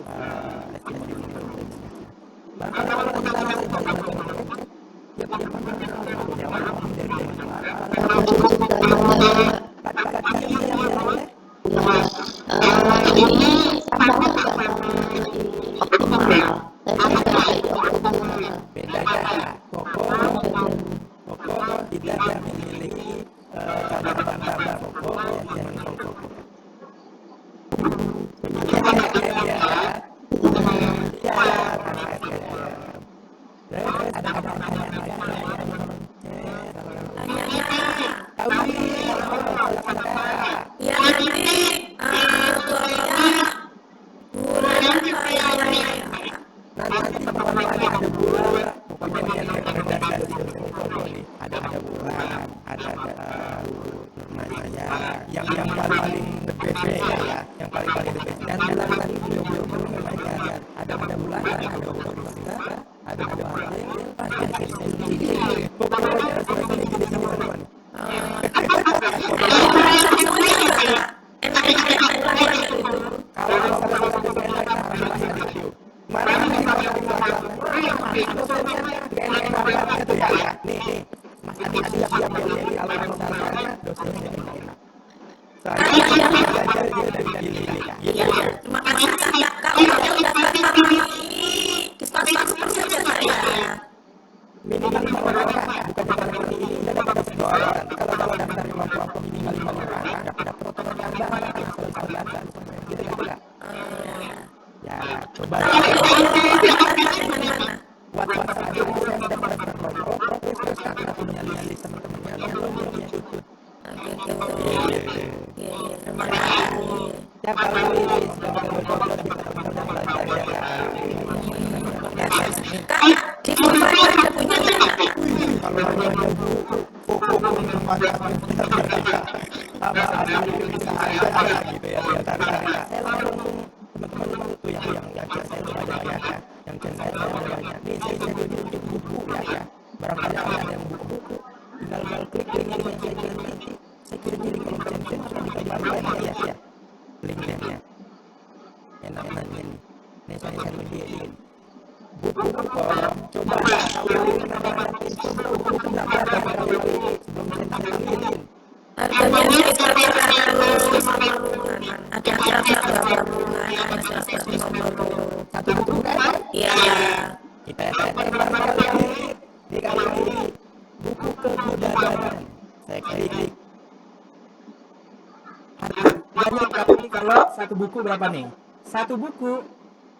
Satu buku berapa nih? Satu buku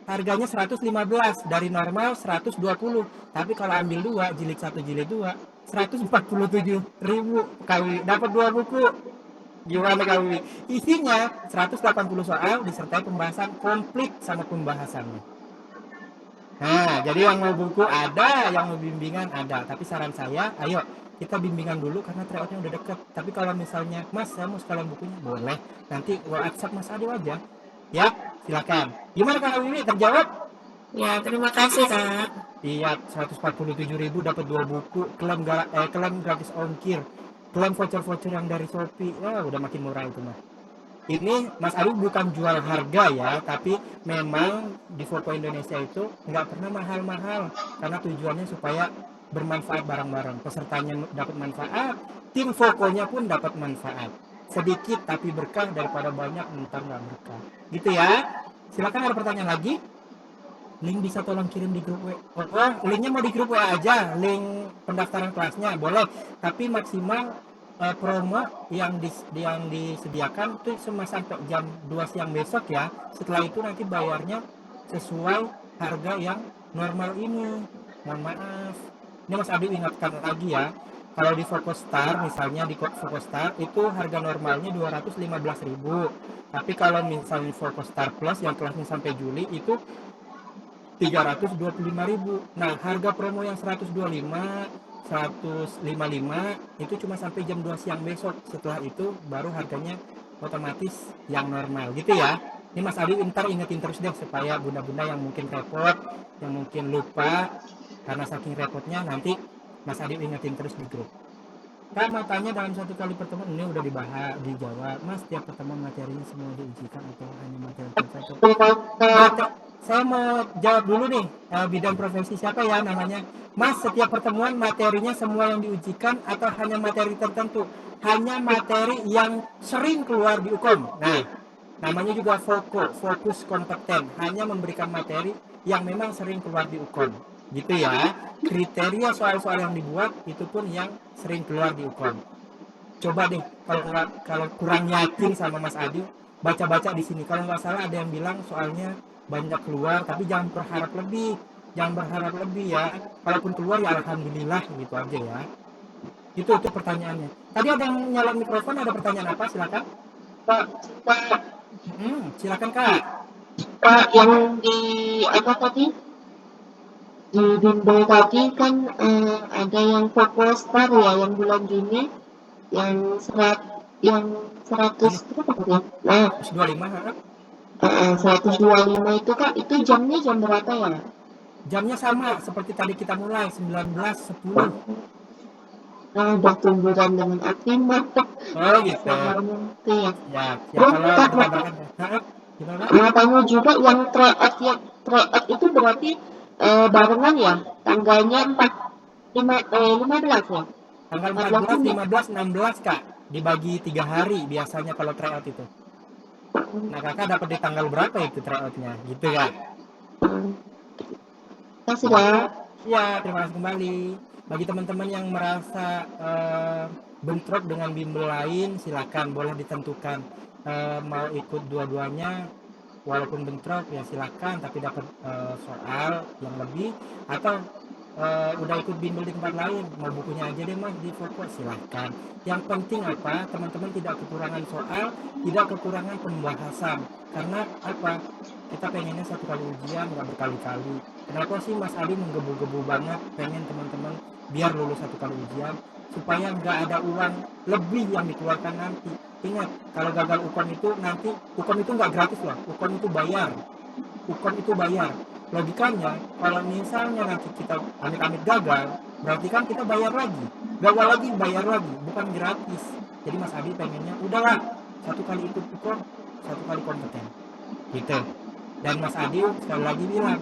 harganya 115 dari normal 120. Tapi kalau ambil dua, jilid 1 jilid 2, 147.000 KW. Dapat 2 buku. Gimana KW? Isinya 180 soal disertai pembahasan komplit sama pembahasannya. Nah, jadi yang mau buku ada, yang mau bimbingan ada. Tapi saran saya, ayo kita bimbingan dulu karena tryoutnya udah deket. Tapi kalau misalnya Mas, saya mau sekalian bukunya, boleh. Nanti WhatsApp Mas Ade aja. Ya, silakan. Gimana Kak Wiwi, terjawab? Ya, terima kasih Kak. Iya, 147.000 dapat 2 buku, klaim gratis ongkir, klaim voucher-voucher yang dari Shopee. Ya, udah makin murah itu mah. Ini Mas Ari bukan jual harga ya, tapi memang di Foto Indonesia itu nggak pernah mahal-mahal karena tujuannya supaya bermanfaat bareng-bareng. Pesertanya dapat manfaat, tim Fokonya pun dapat manfaat. Sedikit tapi berkah daripada banyak ntar nggak berkah. Gitu ya. Silakan ada pertanyaan lagi. Link bisa tolong kirim di grup WA. Oh, linknya mau di grup WA aja. Link pendaftaran kelasnya boleh. Tapi maksimal promo yang disediakan itu cuma sampai jam 2 siang besok ya. Setelah itu nanti bayarnya sesuai harga yang normal ini. Mohon maaf. Ini Mas Adi ingatkan lagi ya. Kalau di Focustar misalnya di Focustar itu harga normalnya 215.000. Tapi kalau misalnya Focustar Plus yang kelasnya sampai Juli itu 325.000. Nah, harga promo yang 125, 155 itu cuma sampai jam 2 siang besok. Setelah itu baru harganya otomatis yang normal gitu ya. Ini Mas Adi ntar ingetin terus deh supaya bunda-bunda yang mungkin repot, yang mungkin lupa karena saking repotnya nanti Mas Adi ingetin terus di grup. Kak mau tanya dalam satu kali pertemuan ini udah dijawab. Mas tiap pertemuan materinya semua diujikan atau hanya materi tertentu? Saya mau jawab dulu nih, bidang profesi siapa ya namanya. Mas, setiap pertemuan materinya semua yang diujikan atau hanya materi tertentu? Hanya materi yang sering keluar di UKOM. Nah, namanya juga fokus kompeten. Hanya memberikan materi yang memang sering keluar di UKOM. Gitu ya. Kriteria soal-soal yang dibuat itu pun yang sering keluar di UKOM. Coba deh, kalau kurang yakin sama Mas Adi, baca-baca di sini. Kalau nggak salah ada yang bilang soalnya banyak keluar, tapi jangan berharap lebih ya. Kalaupun keluar ya alhamdulillah gitu aja ya. Itu pertanyaannya. Tadi ada yang nyala mikrofon, ada pertanyaan apa? Silakan. Pak, Silakan Kak. Pak, yang di apa tadi? Di bimbel tadi kan ada yang Focustar ya, yang bulan Juni, yang 100 berapa ya? Nah, 125 itu Kak, itu jamnya jam berapa ya? Jamnya sama seperti tadi kita mulai 19.10. Nah, udah tungguan dengan optimal. Oh gitu. Ya. Ya kalau bertabrakan ya. Gimana? Nah, tanya juga yang tryout itu berarti barengan ya? Tanggalnya 15 ya? Tanggal 14, 15, 16 Kak. Dibagi 3 hari biasanya kalau tryout itu. Nah Kakak dapat di tanggal berapa itu tryoutnya? Gitu ya? Kasih ya. Ya, terima kasih kembali. Bagi teman-teman yang merasa bentrok dengan bimbel lain, silakan boleh ditentukan mau ikut dua-duanya. Walaupun bentrok ya silakan, tapi dapat soal yang lebih atau udah ikut bimbel di tempat lain, mau bukunya aja deh Mas di Fokus, silahkan. Yang penting apa, teman-teman tidak kekurangan soal, tidak kekurangan pembahasan. Karena apa, kita pengennya satu kali ujian nggak berkali-kali. Kenapa sih Mas Adi menggebu-gebu banget pengen teman-teman biar lulus satu kali ujian, supaya nggak ada uang lebih yang dikeluarkan nanti. Ingat, kalau gagal UKOM itu nanti, UKOM itu nggak gratis loh, UKOM itu bayar. UKOM itu bayar. Logikanya, kalau misalnya nanti kita amit-amit gagal, berarti kan kita bayar lagi. Gagal lagi, bayar lagi, bukan gratis. Jadi Mas Adi pengennya, udahlah, satu kali ikut UKOM, satu kali kompeten. Gitu. Dan Mas Adi sekali lagi bilang,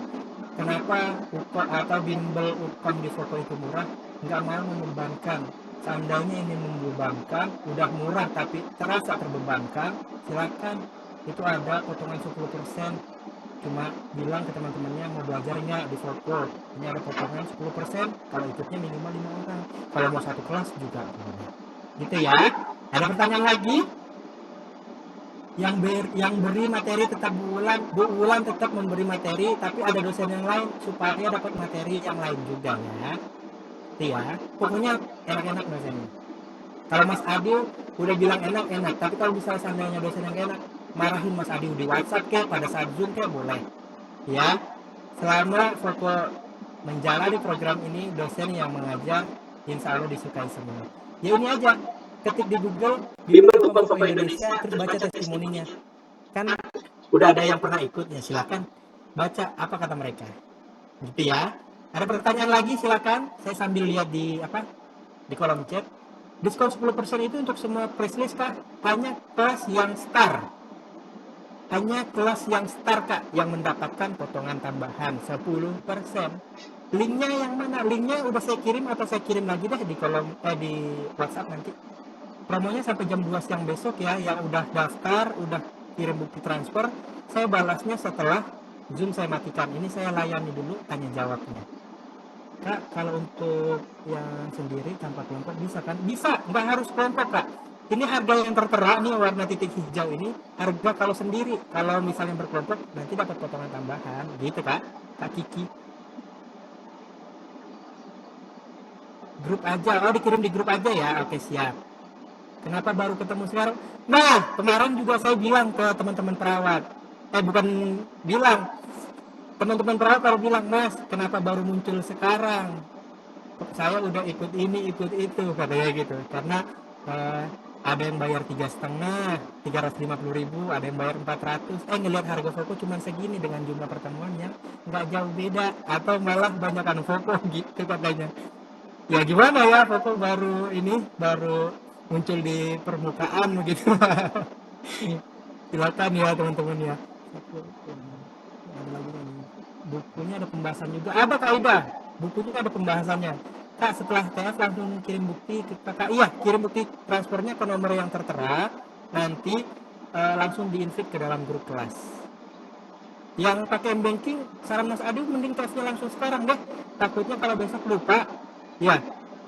kenapa UKOM atau bimbel UKOM di Foto itu murah? Nggak mau membebankan. Seandainya ini membebankan, udah murah tapi terasa terbebankan, silakan. Itu ada potongan 10%. Cuma bilang ke teman-temannya mau belajar nggak di Foto. Ini ada potongan 10%, kalau ikutnya minimal 5 orang. Kalau mau satu kelas juga boleh. Gitu ya. Ada pertanyaan lagi? Yang beri materi tetap Bu Wulan tetap memberi materi, tapi ada dosen yang lain supaya dapat materi yang lain juga ya. Itu ya. Pokoknya enak-enak dosennya. Kalau Mas Adi udah bilang enak, tapi kalau misalnya seandainya dosen yang enak, marahin Mas Adi di WhatsApp kayak pada saat Zoom kayak boleh. Ya. Selama Foto menjalani program ini, dosen yang mengajar insya Allah disukai semua. Ya ini aja. Ketik di Google bimbel UKOM Indonesia, terus baca testimoninya. Kan udah ada yang pernah ikut ya, silakan baca apa kata mereka. Gitu ya. Ada pertanyaan lagi silakan. Saya sambil lihat di kolom chat. Diskon 10% itu untuk semua pricelist Kak. Hanya kelas yang star. Hanya kelas yang star Kak yang mendapatkan potongan tambahan 10%. Linknya yang mana? Linknya udah saya kirim atau saya kirim lagi deh di kolom di WhatsApp nanti. Promonya sampai jam 2 siang besok ya. Yang udah daftar, udah kirim bukti transfer, saya balasnya setelah Zoom saya matikan. Ini saya layani dulu tanya jawabnya. Kak, kalau untuk yang sendiri tanpa kelompok bisa kan? Bisa, nggak harus kelompok Kak. Ini harga yang tertera nih warna titik hijau ini harga kalau sendiri. Kalau misalnya berkelompok nanti dapat potongan tambahan, gitu Kak. Kak Kiki. Grup aja, oh dikirim di grup aja ya. Oke siap. Kenapa baru ketemu sekarang? Nah, kemarin juga saya bilang ke teman-teman perawat. Bukan bilang. Teman-teman perawat baru bilang, Mas, kenapa baru muncul sekarang? Saya udah ikut ini, ikut itu, katanya gitu. Karena ada yang bayar 3,5, 350.000, ada yang bayar 400. Ngelihat harga Voco cuma segini dengan jumlah pertemuannya, nggak jauh beda. Atau malah banyakan Voco gitu katanya. Ya gimana ya, Voco baru muncul di permukaan begitu. Silakan ya teman-teman ya. Bukunya ada pembahasan juga. Ada Kak Ida, bukunya ada pembahasannya. Kak, setelah TF langsung kirim bukti ke kakak. Iya, kirim bukti transfernya ke nomor yang tertera. Nanti langsung diinvite ke dalam grup kelas. Yang pakai M-Banking, saran Mas Adi mending tesnya langsung sekarang deh. Takutnya kalau besok lupa. Ya,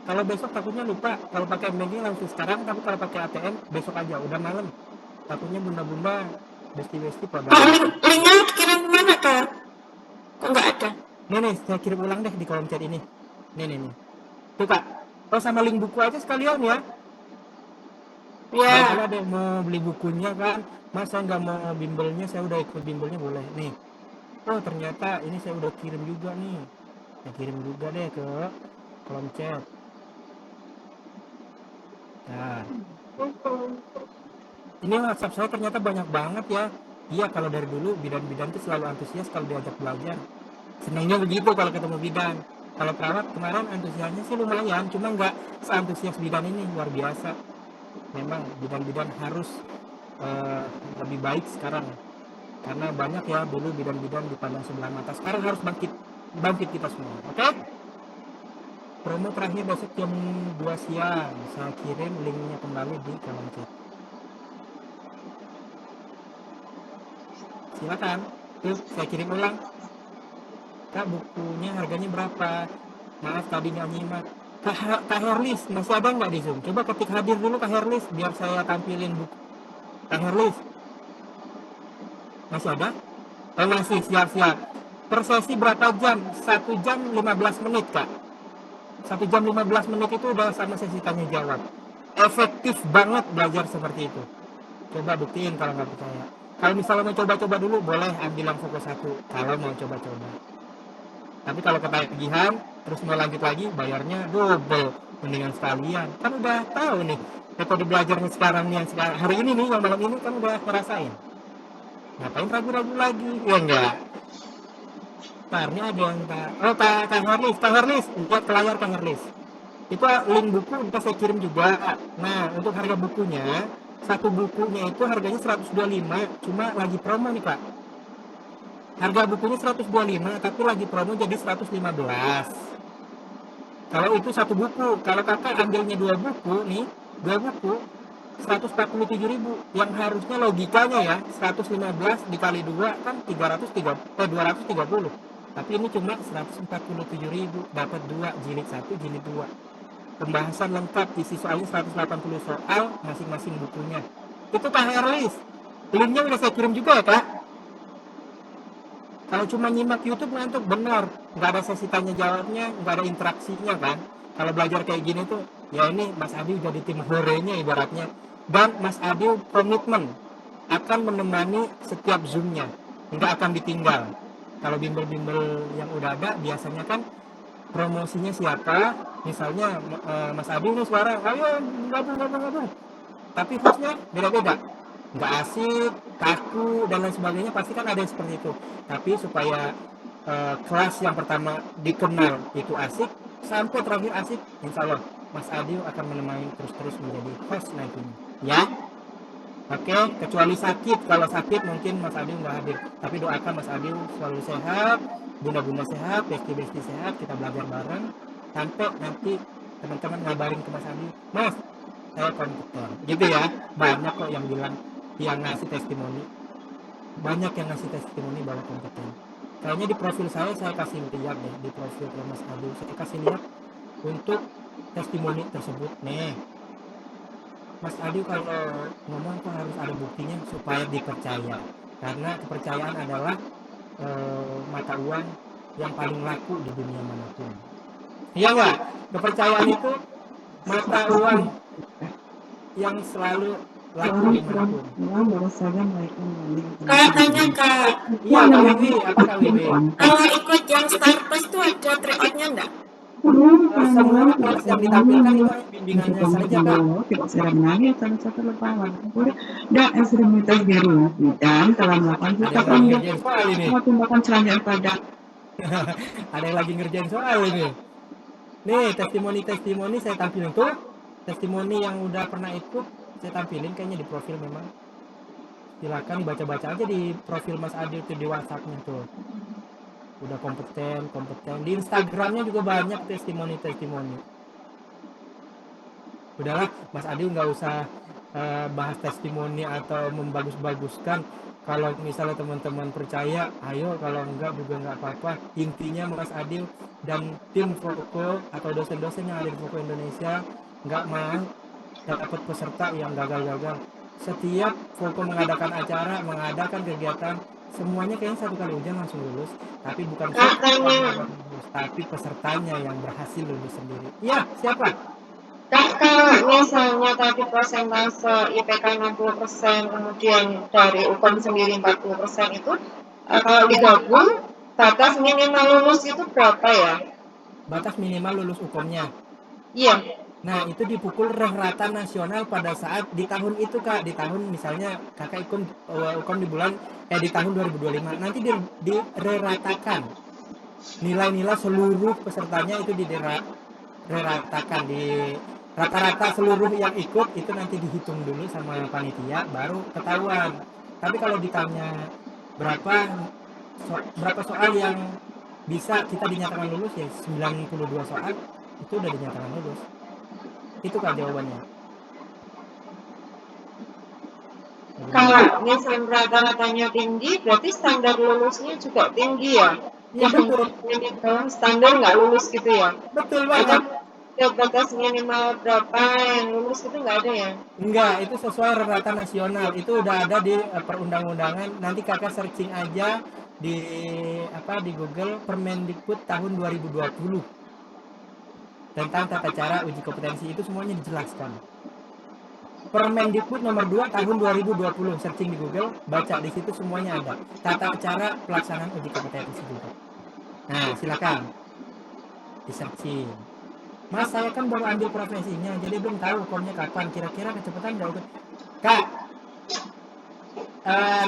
kalau besok takutnya lupa. Kalau pakai M-Banking langsung sekarang, tapi kalau pakai ATM besok aja, udah malam. Takutnya bunda-bunda, besti-besti pada. Linknya kirim mana Kak? Kok nggak ada? Nih, saya kirim ulang deh di kolom chat ini. Nih. Tuh Kak, oh sama link buku aja sekalian ya. Ya. Kalau ada yang mau beli bukunya kan, Mas saya nggak mau bimbelnya, saya udah ikut bimbelnya boleh. Nih, oh ternyata ini saya udah kirim juga nih. Saya kirim juga deh ke kolom chat. Nah, ini WhatsApp saya ternyata banyak banget ya. Iya, kalau dari dulu bidan-bidan itu selalu antusias kalau diajak belajar. Senangnya begitu kalau ketemu bidan. Kalau perawat kemarin antusiasnya sih lumayan, cuma nggak seantusias bidan ini, luar biasa. Memang bidan-bidan harus lebih baik sekarang. Karena banyak ya dulu bidan-bidan dipandang sebelah mata. Sekarang harus bangkit kita semua, oke? Promo terakhir besok jam 2 siang. Saya kirim linknya kembali di kolom chat. Silakan. Tuh, saya kirim ulang. Kak, bukunya harganya berapa? Maaf tadi nggak nyimak. Kak Herlis, masih ada nggak di Zoom? Coba ketik hadir dulu Kak Herlis, biar saya tampilin buku. Kak Herlis, masih ada? Masih, siap. Per sesi berapa jam? 1 jam 15 menit Kak. 1 jam 15 menit itu udah sama sesi tanya jawab. Efektif banget belajar seperti itu. Coba buktiin kalau nggak percaya. Kalau misalnya mau coba-coba dulu, boleh ambil yang fokus 1 kalau mau coba-coba. Tapi kalau ketagihan terus mau lanjut lagi, bayarnya double. Mendingan sekalian. Kan udah tahu nih metode belajarnya sekarang nih, yang sekarang hari ini nih, yang malam ini kan udah ngerasain. Ngapain ragu-ragu lagi? Ya enggak. Ntar ini ada yang Kang Herlis, buat ke layar Kang Herlis. Itu link buku udah saya kirim juga. Nah, untuk harga bukunya, satu bukunya itu harganya 125, cuma lagi promo nih Kak. Harga bukunya 125, tapi lagi promo jadi 115. Kalau itu satu buku, kalau kakak ambilnya 2 buku nih, 2 buku 147.000, yang harusnya logikanya ya 115 dikali 2 kan 230. Tapi ini cuma 147.000, dapat 2, jilid 1, jilid 2. Pembahasan lengkap, isi soalnya 180 soal masing-masing bukunya. Itu Kak Herlis. Linknya udah saya kirim juga ya Kak. Kalau cuma nyimak YouTube ngantuk, benar. Nggak ada sesi tanya jawabnya, nggak ada interaksinya kan. Kalau belajar kayak gini tuh, ya ini Mas Adi jadi tim horenya ibaratnya. Dan Mas Adi komitmen akan menemani setiap Zoom-nya. Nggak akan ditinggal. Kalau bimbel-bimbel yang udah ada, biasanya kan promosinya siapa, misalnya Mas Adi ini suara, ayo gabung. Tapi hostnya beda-beda. Nggak asik, kaku, dan lain sebagainya, pasti kan ada yang seperti itu. Tapi supaya kelas yang pertama dikenal itu asik, sampai terakhir asik, insya Allah Mas Adi akan menemani terus-terus menjadi host nantinya. Ya, oke, kecuali sakit. Kalau sakit mungkin Mas Adi nggak hadir. Tapi doakan Mas Adi selalu sehat, bunda-bunda sehat, besti-besti sehat, kita belajar bareng sampai nanti teman-teman ngabarin ke Mas Adi, Mas saya kompeten gitu ya. Banyak kok yang bilang, yang ngasih testimoni, banyak yang ngasih testimoni bahwa kompeten. Kayaknya di profil saya kasih lihat deh, di profil Mas Adi saya kasih lihat untuk testimoni tersebut nih. Mas Adi kalau ngomong tuh harus ada buktinya supaya dipercaya, karena kepercayaan adalah mata uang yang paling laku di dunia manapun. Iya nggak? Kepercayaan itu mata uang yang selalu laku dimanapun. Kak, tanya Kak, Iya Kak Wiwi, apa Kak Wiwi? kalau ikut yang Star Plus tuh ada tryout-nya enggak? Semua kelas yang ditampilkan itu hanya bimbingannya saja Kak. Tidak segera menangis salah satu lupa dan ekstremitas garuda dan telah melakukan Ada juta yang lagi ngerjain soal ini. semua tindakan selanjutnya pada Ada yang lagi ngerjain soal ini. Nih testimoni saya tampilin tuh. Testimoni yang udah pernah ikut saya tampilin kayaknya di profil memang. Silakan dibaca-baca aja di profil Mas Adi itu di WhatsApp-nya tuh. Udah kompeten. Di Instagramnya juga banyak testimoni. Udahlah Mas Adi nggak usah bahas testimoni atau membagus-baguskan. Kalau misalnya teman-teman percaya, ayo, kalau enggak juga nggak apa-apa. Intinya Mas Adi dan tim Foko atau dosen-dosen yang ada di Foko Indonesia nggak mau dapat peserta yang gagal-gagal. Setiap Foko mengadakan acara, mengadakan kegiatan, semuanya kayaknya satu kali ujian langsung lulus. Tapi bukan tapi pesertanya yang berhasil lulus sendiri. Iya, siapa? Kakak, misalnya tadi persentase IPK 60%, kemudian dari UKM sendiri 40% itu, kalau digabung, batas minimal lulus itu berapa ya? Batas minimal lulus UKM-nya. Iya. Nah, itu dipukul rata nasional pada saat di tahun itu Kak, di tahun misalnya Kakak ikut UKM di bulan di tahun 2025. Nanti diratakan. Nilai-nilai seluruh pesertanya itu diratakan di rata-rata seluruh yang ikut itu nanti dihitung dulu sama panitia baru ketahuan. Tapi kalau ditanya berapa soal yang bisa kita dinyatakan lulus, ya 92 soal itu udah dinyatakan lulus. Itu Kak jawabannya. Kalau misalnya rata-ratanya tinggi, berarti standar lulusnya juga tinggi ya? Ya betul. Standar nggak lulus gitu ya? Betul banget. Ada batas minimal berapa yang lulus itu nggak ada ya? Enggak, itu sesuai rata nasional. Itu udah ada di perundang-undangan. Nanti Kakak searching aja di Google Permendikbud tahun 2020 tentang tata cara uji kompetensi, itu semuanya dijelaskan. Permendikbud nomor 2 tahun 2020, searching di Google, baca di situ semuanya ada. Tata cara pelaksanaan uji kompetensi juga. Nah, silakan di searching. Mas, saya kan baru ambil profesinya, jadi belum tahu UKM-nya kapan. Kira-kira kecepatan nggak? Kak,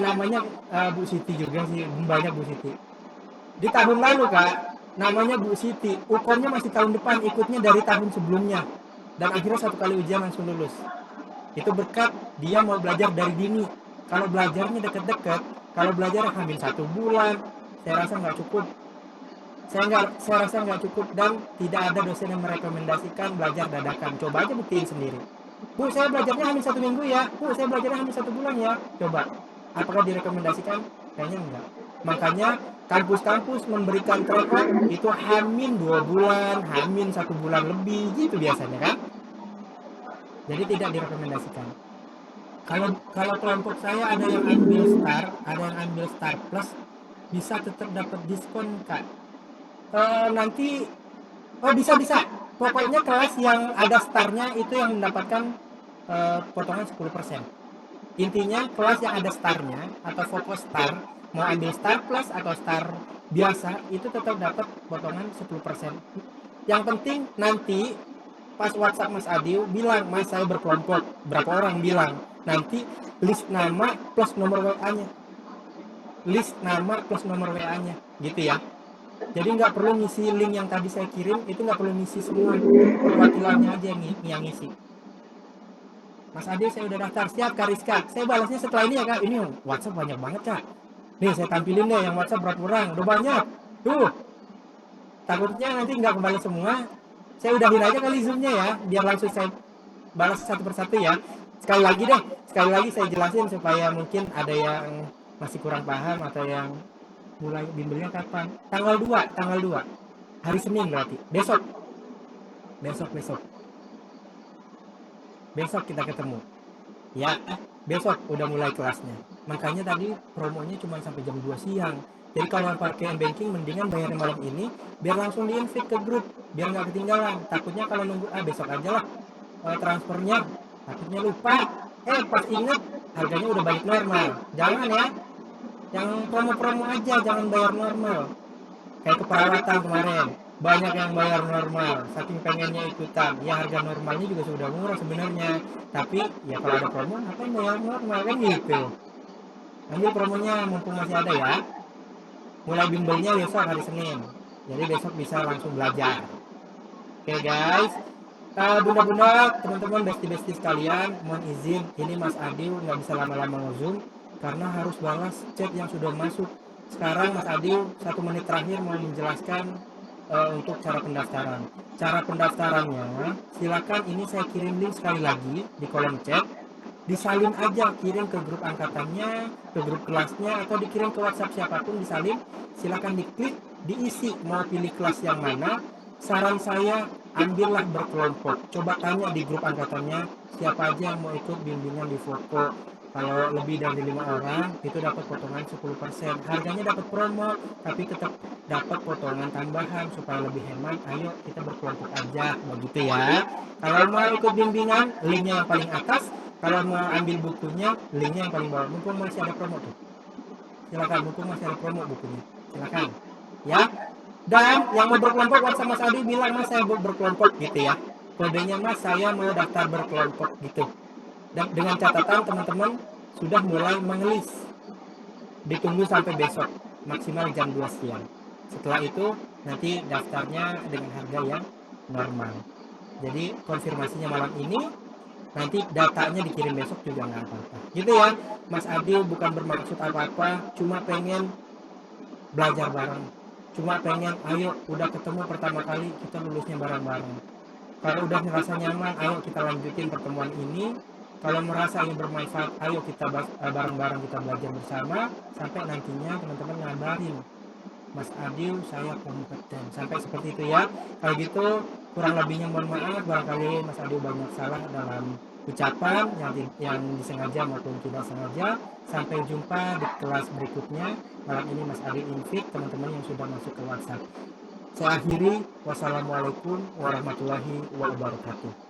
namanya Bu Siti juga sih, banyak Bu Siti. Di tahun lalu Kak, namanya Bu Siti, UKM-nya masih tahun depan, ikutnya dari tahun sebelumnya. Dan akhirnya satu kali ujian langsung lulus. Itu berkat dia mau belajar dari dini. Kalau belajarnya deket-deket, kalau belajar hamil 1 bulan, saya rasa nggak cukup. Saya rasa nggak cukup, dan tidak ada dosen yang merekomendasikan belajar dadakan. Coba aja buktiin sendiri. Bu, saya belajarnya hamil 1 minggu ya. Bu, saya belajarnya hamil 1 bulan ya. Coba. Apakah direkomendasikan? Kayaknya enggak. Makanya kampus-kampus memberikan tryout itu hamil 2 bulan, hamil 1 bulan lebih gitu biasanya kan. Jadi tidak direkomendasikan. Kalau kelompok saya ada yang ambil Star, ada yang ambil Star Plus, bisa tetap dapat diskon Kak. Nanti bisa. Pokoknya kelas yang ada starnya itu yang mendapatkan potongan 10%. Intinya kelas yang ada starnya atau fokus Star, mau ambil Star Plus atau Star biasa, itu tetap dapat potongan 10%. Yang penting nanti pas WhatsApp Mas Adi bilang, Mas saya berkelompok, berapa orang bilang, nanti list nama plus nomor WA-nya. List nama plus nomor WA-nya, gitu ya. Jadi nggak perlu ngisi link yang tadi saya kirim, itu nggak perlu ngisi semua, perwakilannya aja yang ngisi. Mas Adi saya udah daftar, siap Kak Rizka. Saya balasnya setelah ini ya Kak, ini WhatsApp banyak banget Kak. Nih saya tampilin deh yang WhatsApp berapa orang, udah banyak. Tuh, takutnya nanti nggak kebales semua. Saya udahin aja kali zoomnya ya, biar langsung saya balas satu persatu ya. Sekali lagi saya jelasin supaya mungkin ada yang masih kurang paham atau yang mulai bimbelnya kapan. Tanggal 2, hari Senin berarti. Besok kita ketemu. Ya, besok udah mulai kelasnya. Makanya tadi promonya cuma sampai jam 2 siang. Jadi kalau pakai banking mendingan bayarnya malam ini biar langsung di-invite ke grup, biar nggak ketinggalan. Takutnya kalau nunggu besok aja lah transfernya, takutnya lupa. Pas inget harganya udah balik normal. Jangan ya. Yang promo-promo aja, jangan bayar normal. Kayak keperawatan kemarin, banyak yang bayar normal saking pengennya ikutan. Ya harga normalnya juga sudah murah sebenarnya, tapi ya kalau ada promo ngapain bayar normal kan gitu. Ambil promonya mumpung masih ada ya. Mulai bimbelnya besok hari Senin, jadi besok bisa langsung belajar. Oke guys, bunda-bunda, teman-teman, besti-besti sekalian, mohon izin ini Mas Adil nggak bisa lama-lama nge-zoom karena harus balas chat yang sudah masuk. Sekarang Mas Adil 1 menit terakhir mau menjelaskan untuk cara pendaftaran. Cara pendaftarannya, silakan ini saya kirim link sekali lagi di kolom chat. Disalin aja, kirim ke grup angkatannya, ke grup kelasnya, atau dikirim ke WhatsApp siapapun, disalin. Silakan diklik, diisi mau pilih kelas yang mana. Saran saya, ambillah berkelompok. Coba tanya di grup angkatannya siapa aja yang mau ikut bimbingan di Foto. Kalau lebih dari 5 orang itu dapat potongan 10%. Harganya dapat promo, tapi tetap dapat potongan tambahan supaya lebih hemat. Ayo kita berkelompok aja, begitu ya. Kalau mau ikut bimbingan, linknya yang paling atas. Kalau mau ambil bukunya, linknya yang paling bawah. Mumpung masih ada promo tuh. Silakan, mumpung masih ada promo bukunya. Silakan. Ya. Dan yang mau berkelompok WhatsApp Mas Adi bilang, Mas saya mau berkelompok gitu ya. Kodenya Mas saya mau daftar berkelompok gitu. Dan dengan catatan teman-teman sudah mulai mengelis. Ditunggu sampai besok maksimal jam 2 siang. Setelah itu nanti daftarnya dengan harga yang normal. Jadi konfirmasinya malam ini, nanti datanya dikirim besok juga nggak apa-apa. Gitu ya, Mas Adil bukan bermaksud apa-apa, cuma pengen belajar bareng. Cuma pengen, ayo udah ketemu pertama kali kita lulusnya bareng-bareng. Kalau udah merasa nyaman, ayo kita lanjutin pertemuan ini. Kalau merasa ini bermanfaat, ayo kita bareng-bareng kita belajar bersama. Sampai nantinya teman-teman ngabarin, Mas Adil saya kompeten. Sampai seperti itu ya. Kalau gitu kurang lebihnya mohon maaf, barangkali Mas Adil banyak salah dalam ucapan yang disengaja maupun tidak sengaja. Sampai jumpa di kelas berikutnya. Malam ini Mas Adil invite teman-teman yang sudah masuk ke WhatsApp. Saya akhiri, wassalamualaikum warahmatullahi wabarakatuh.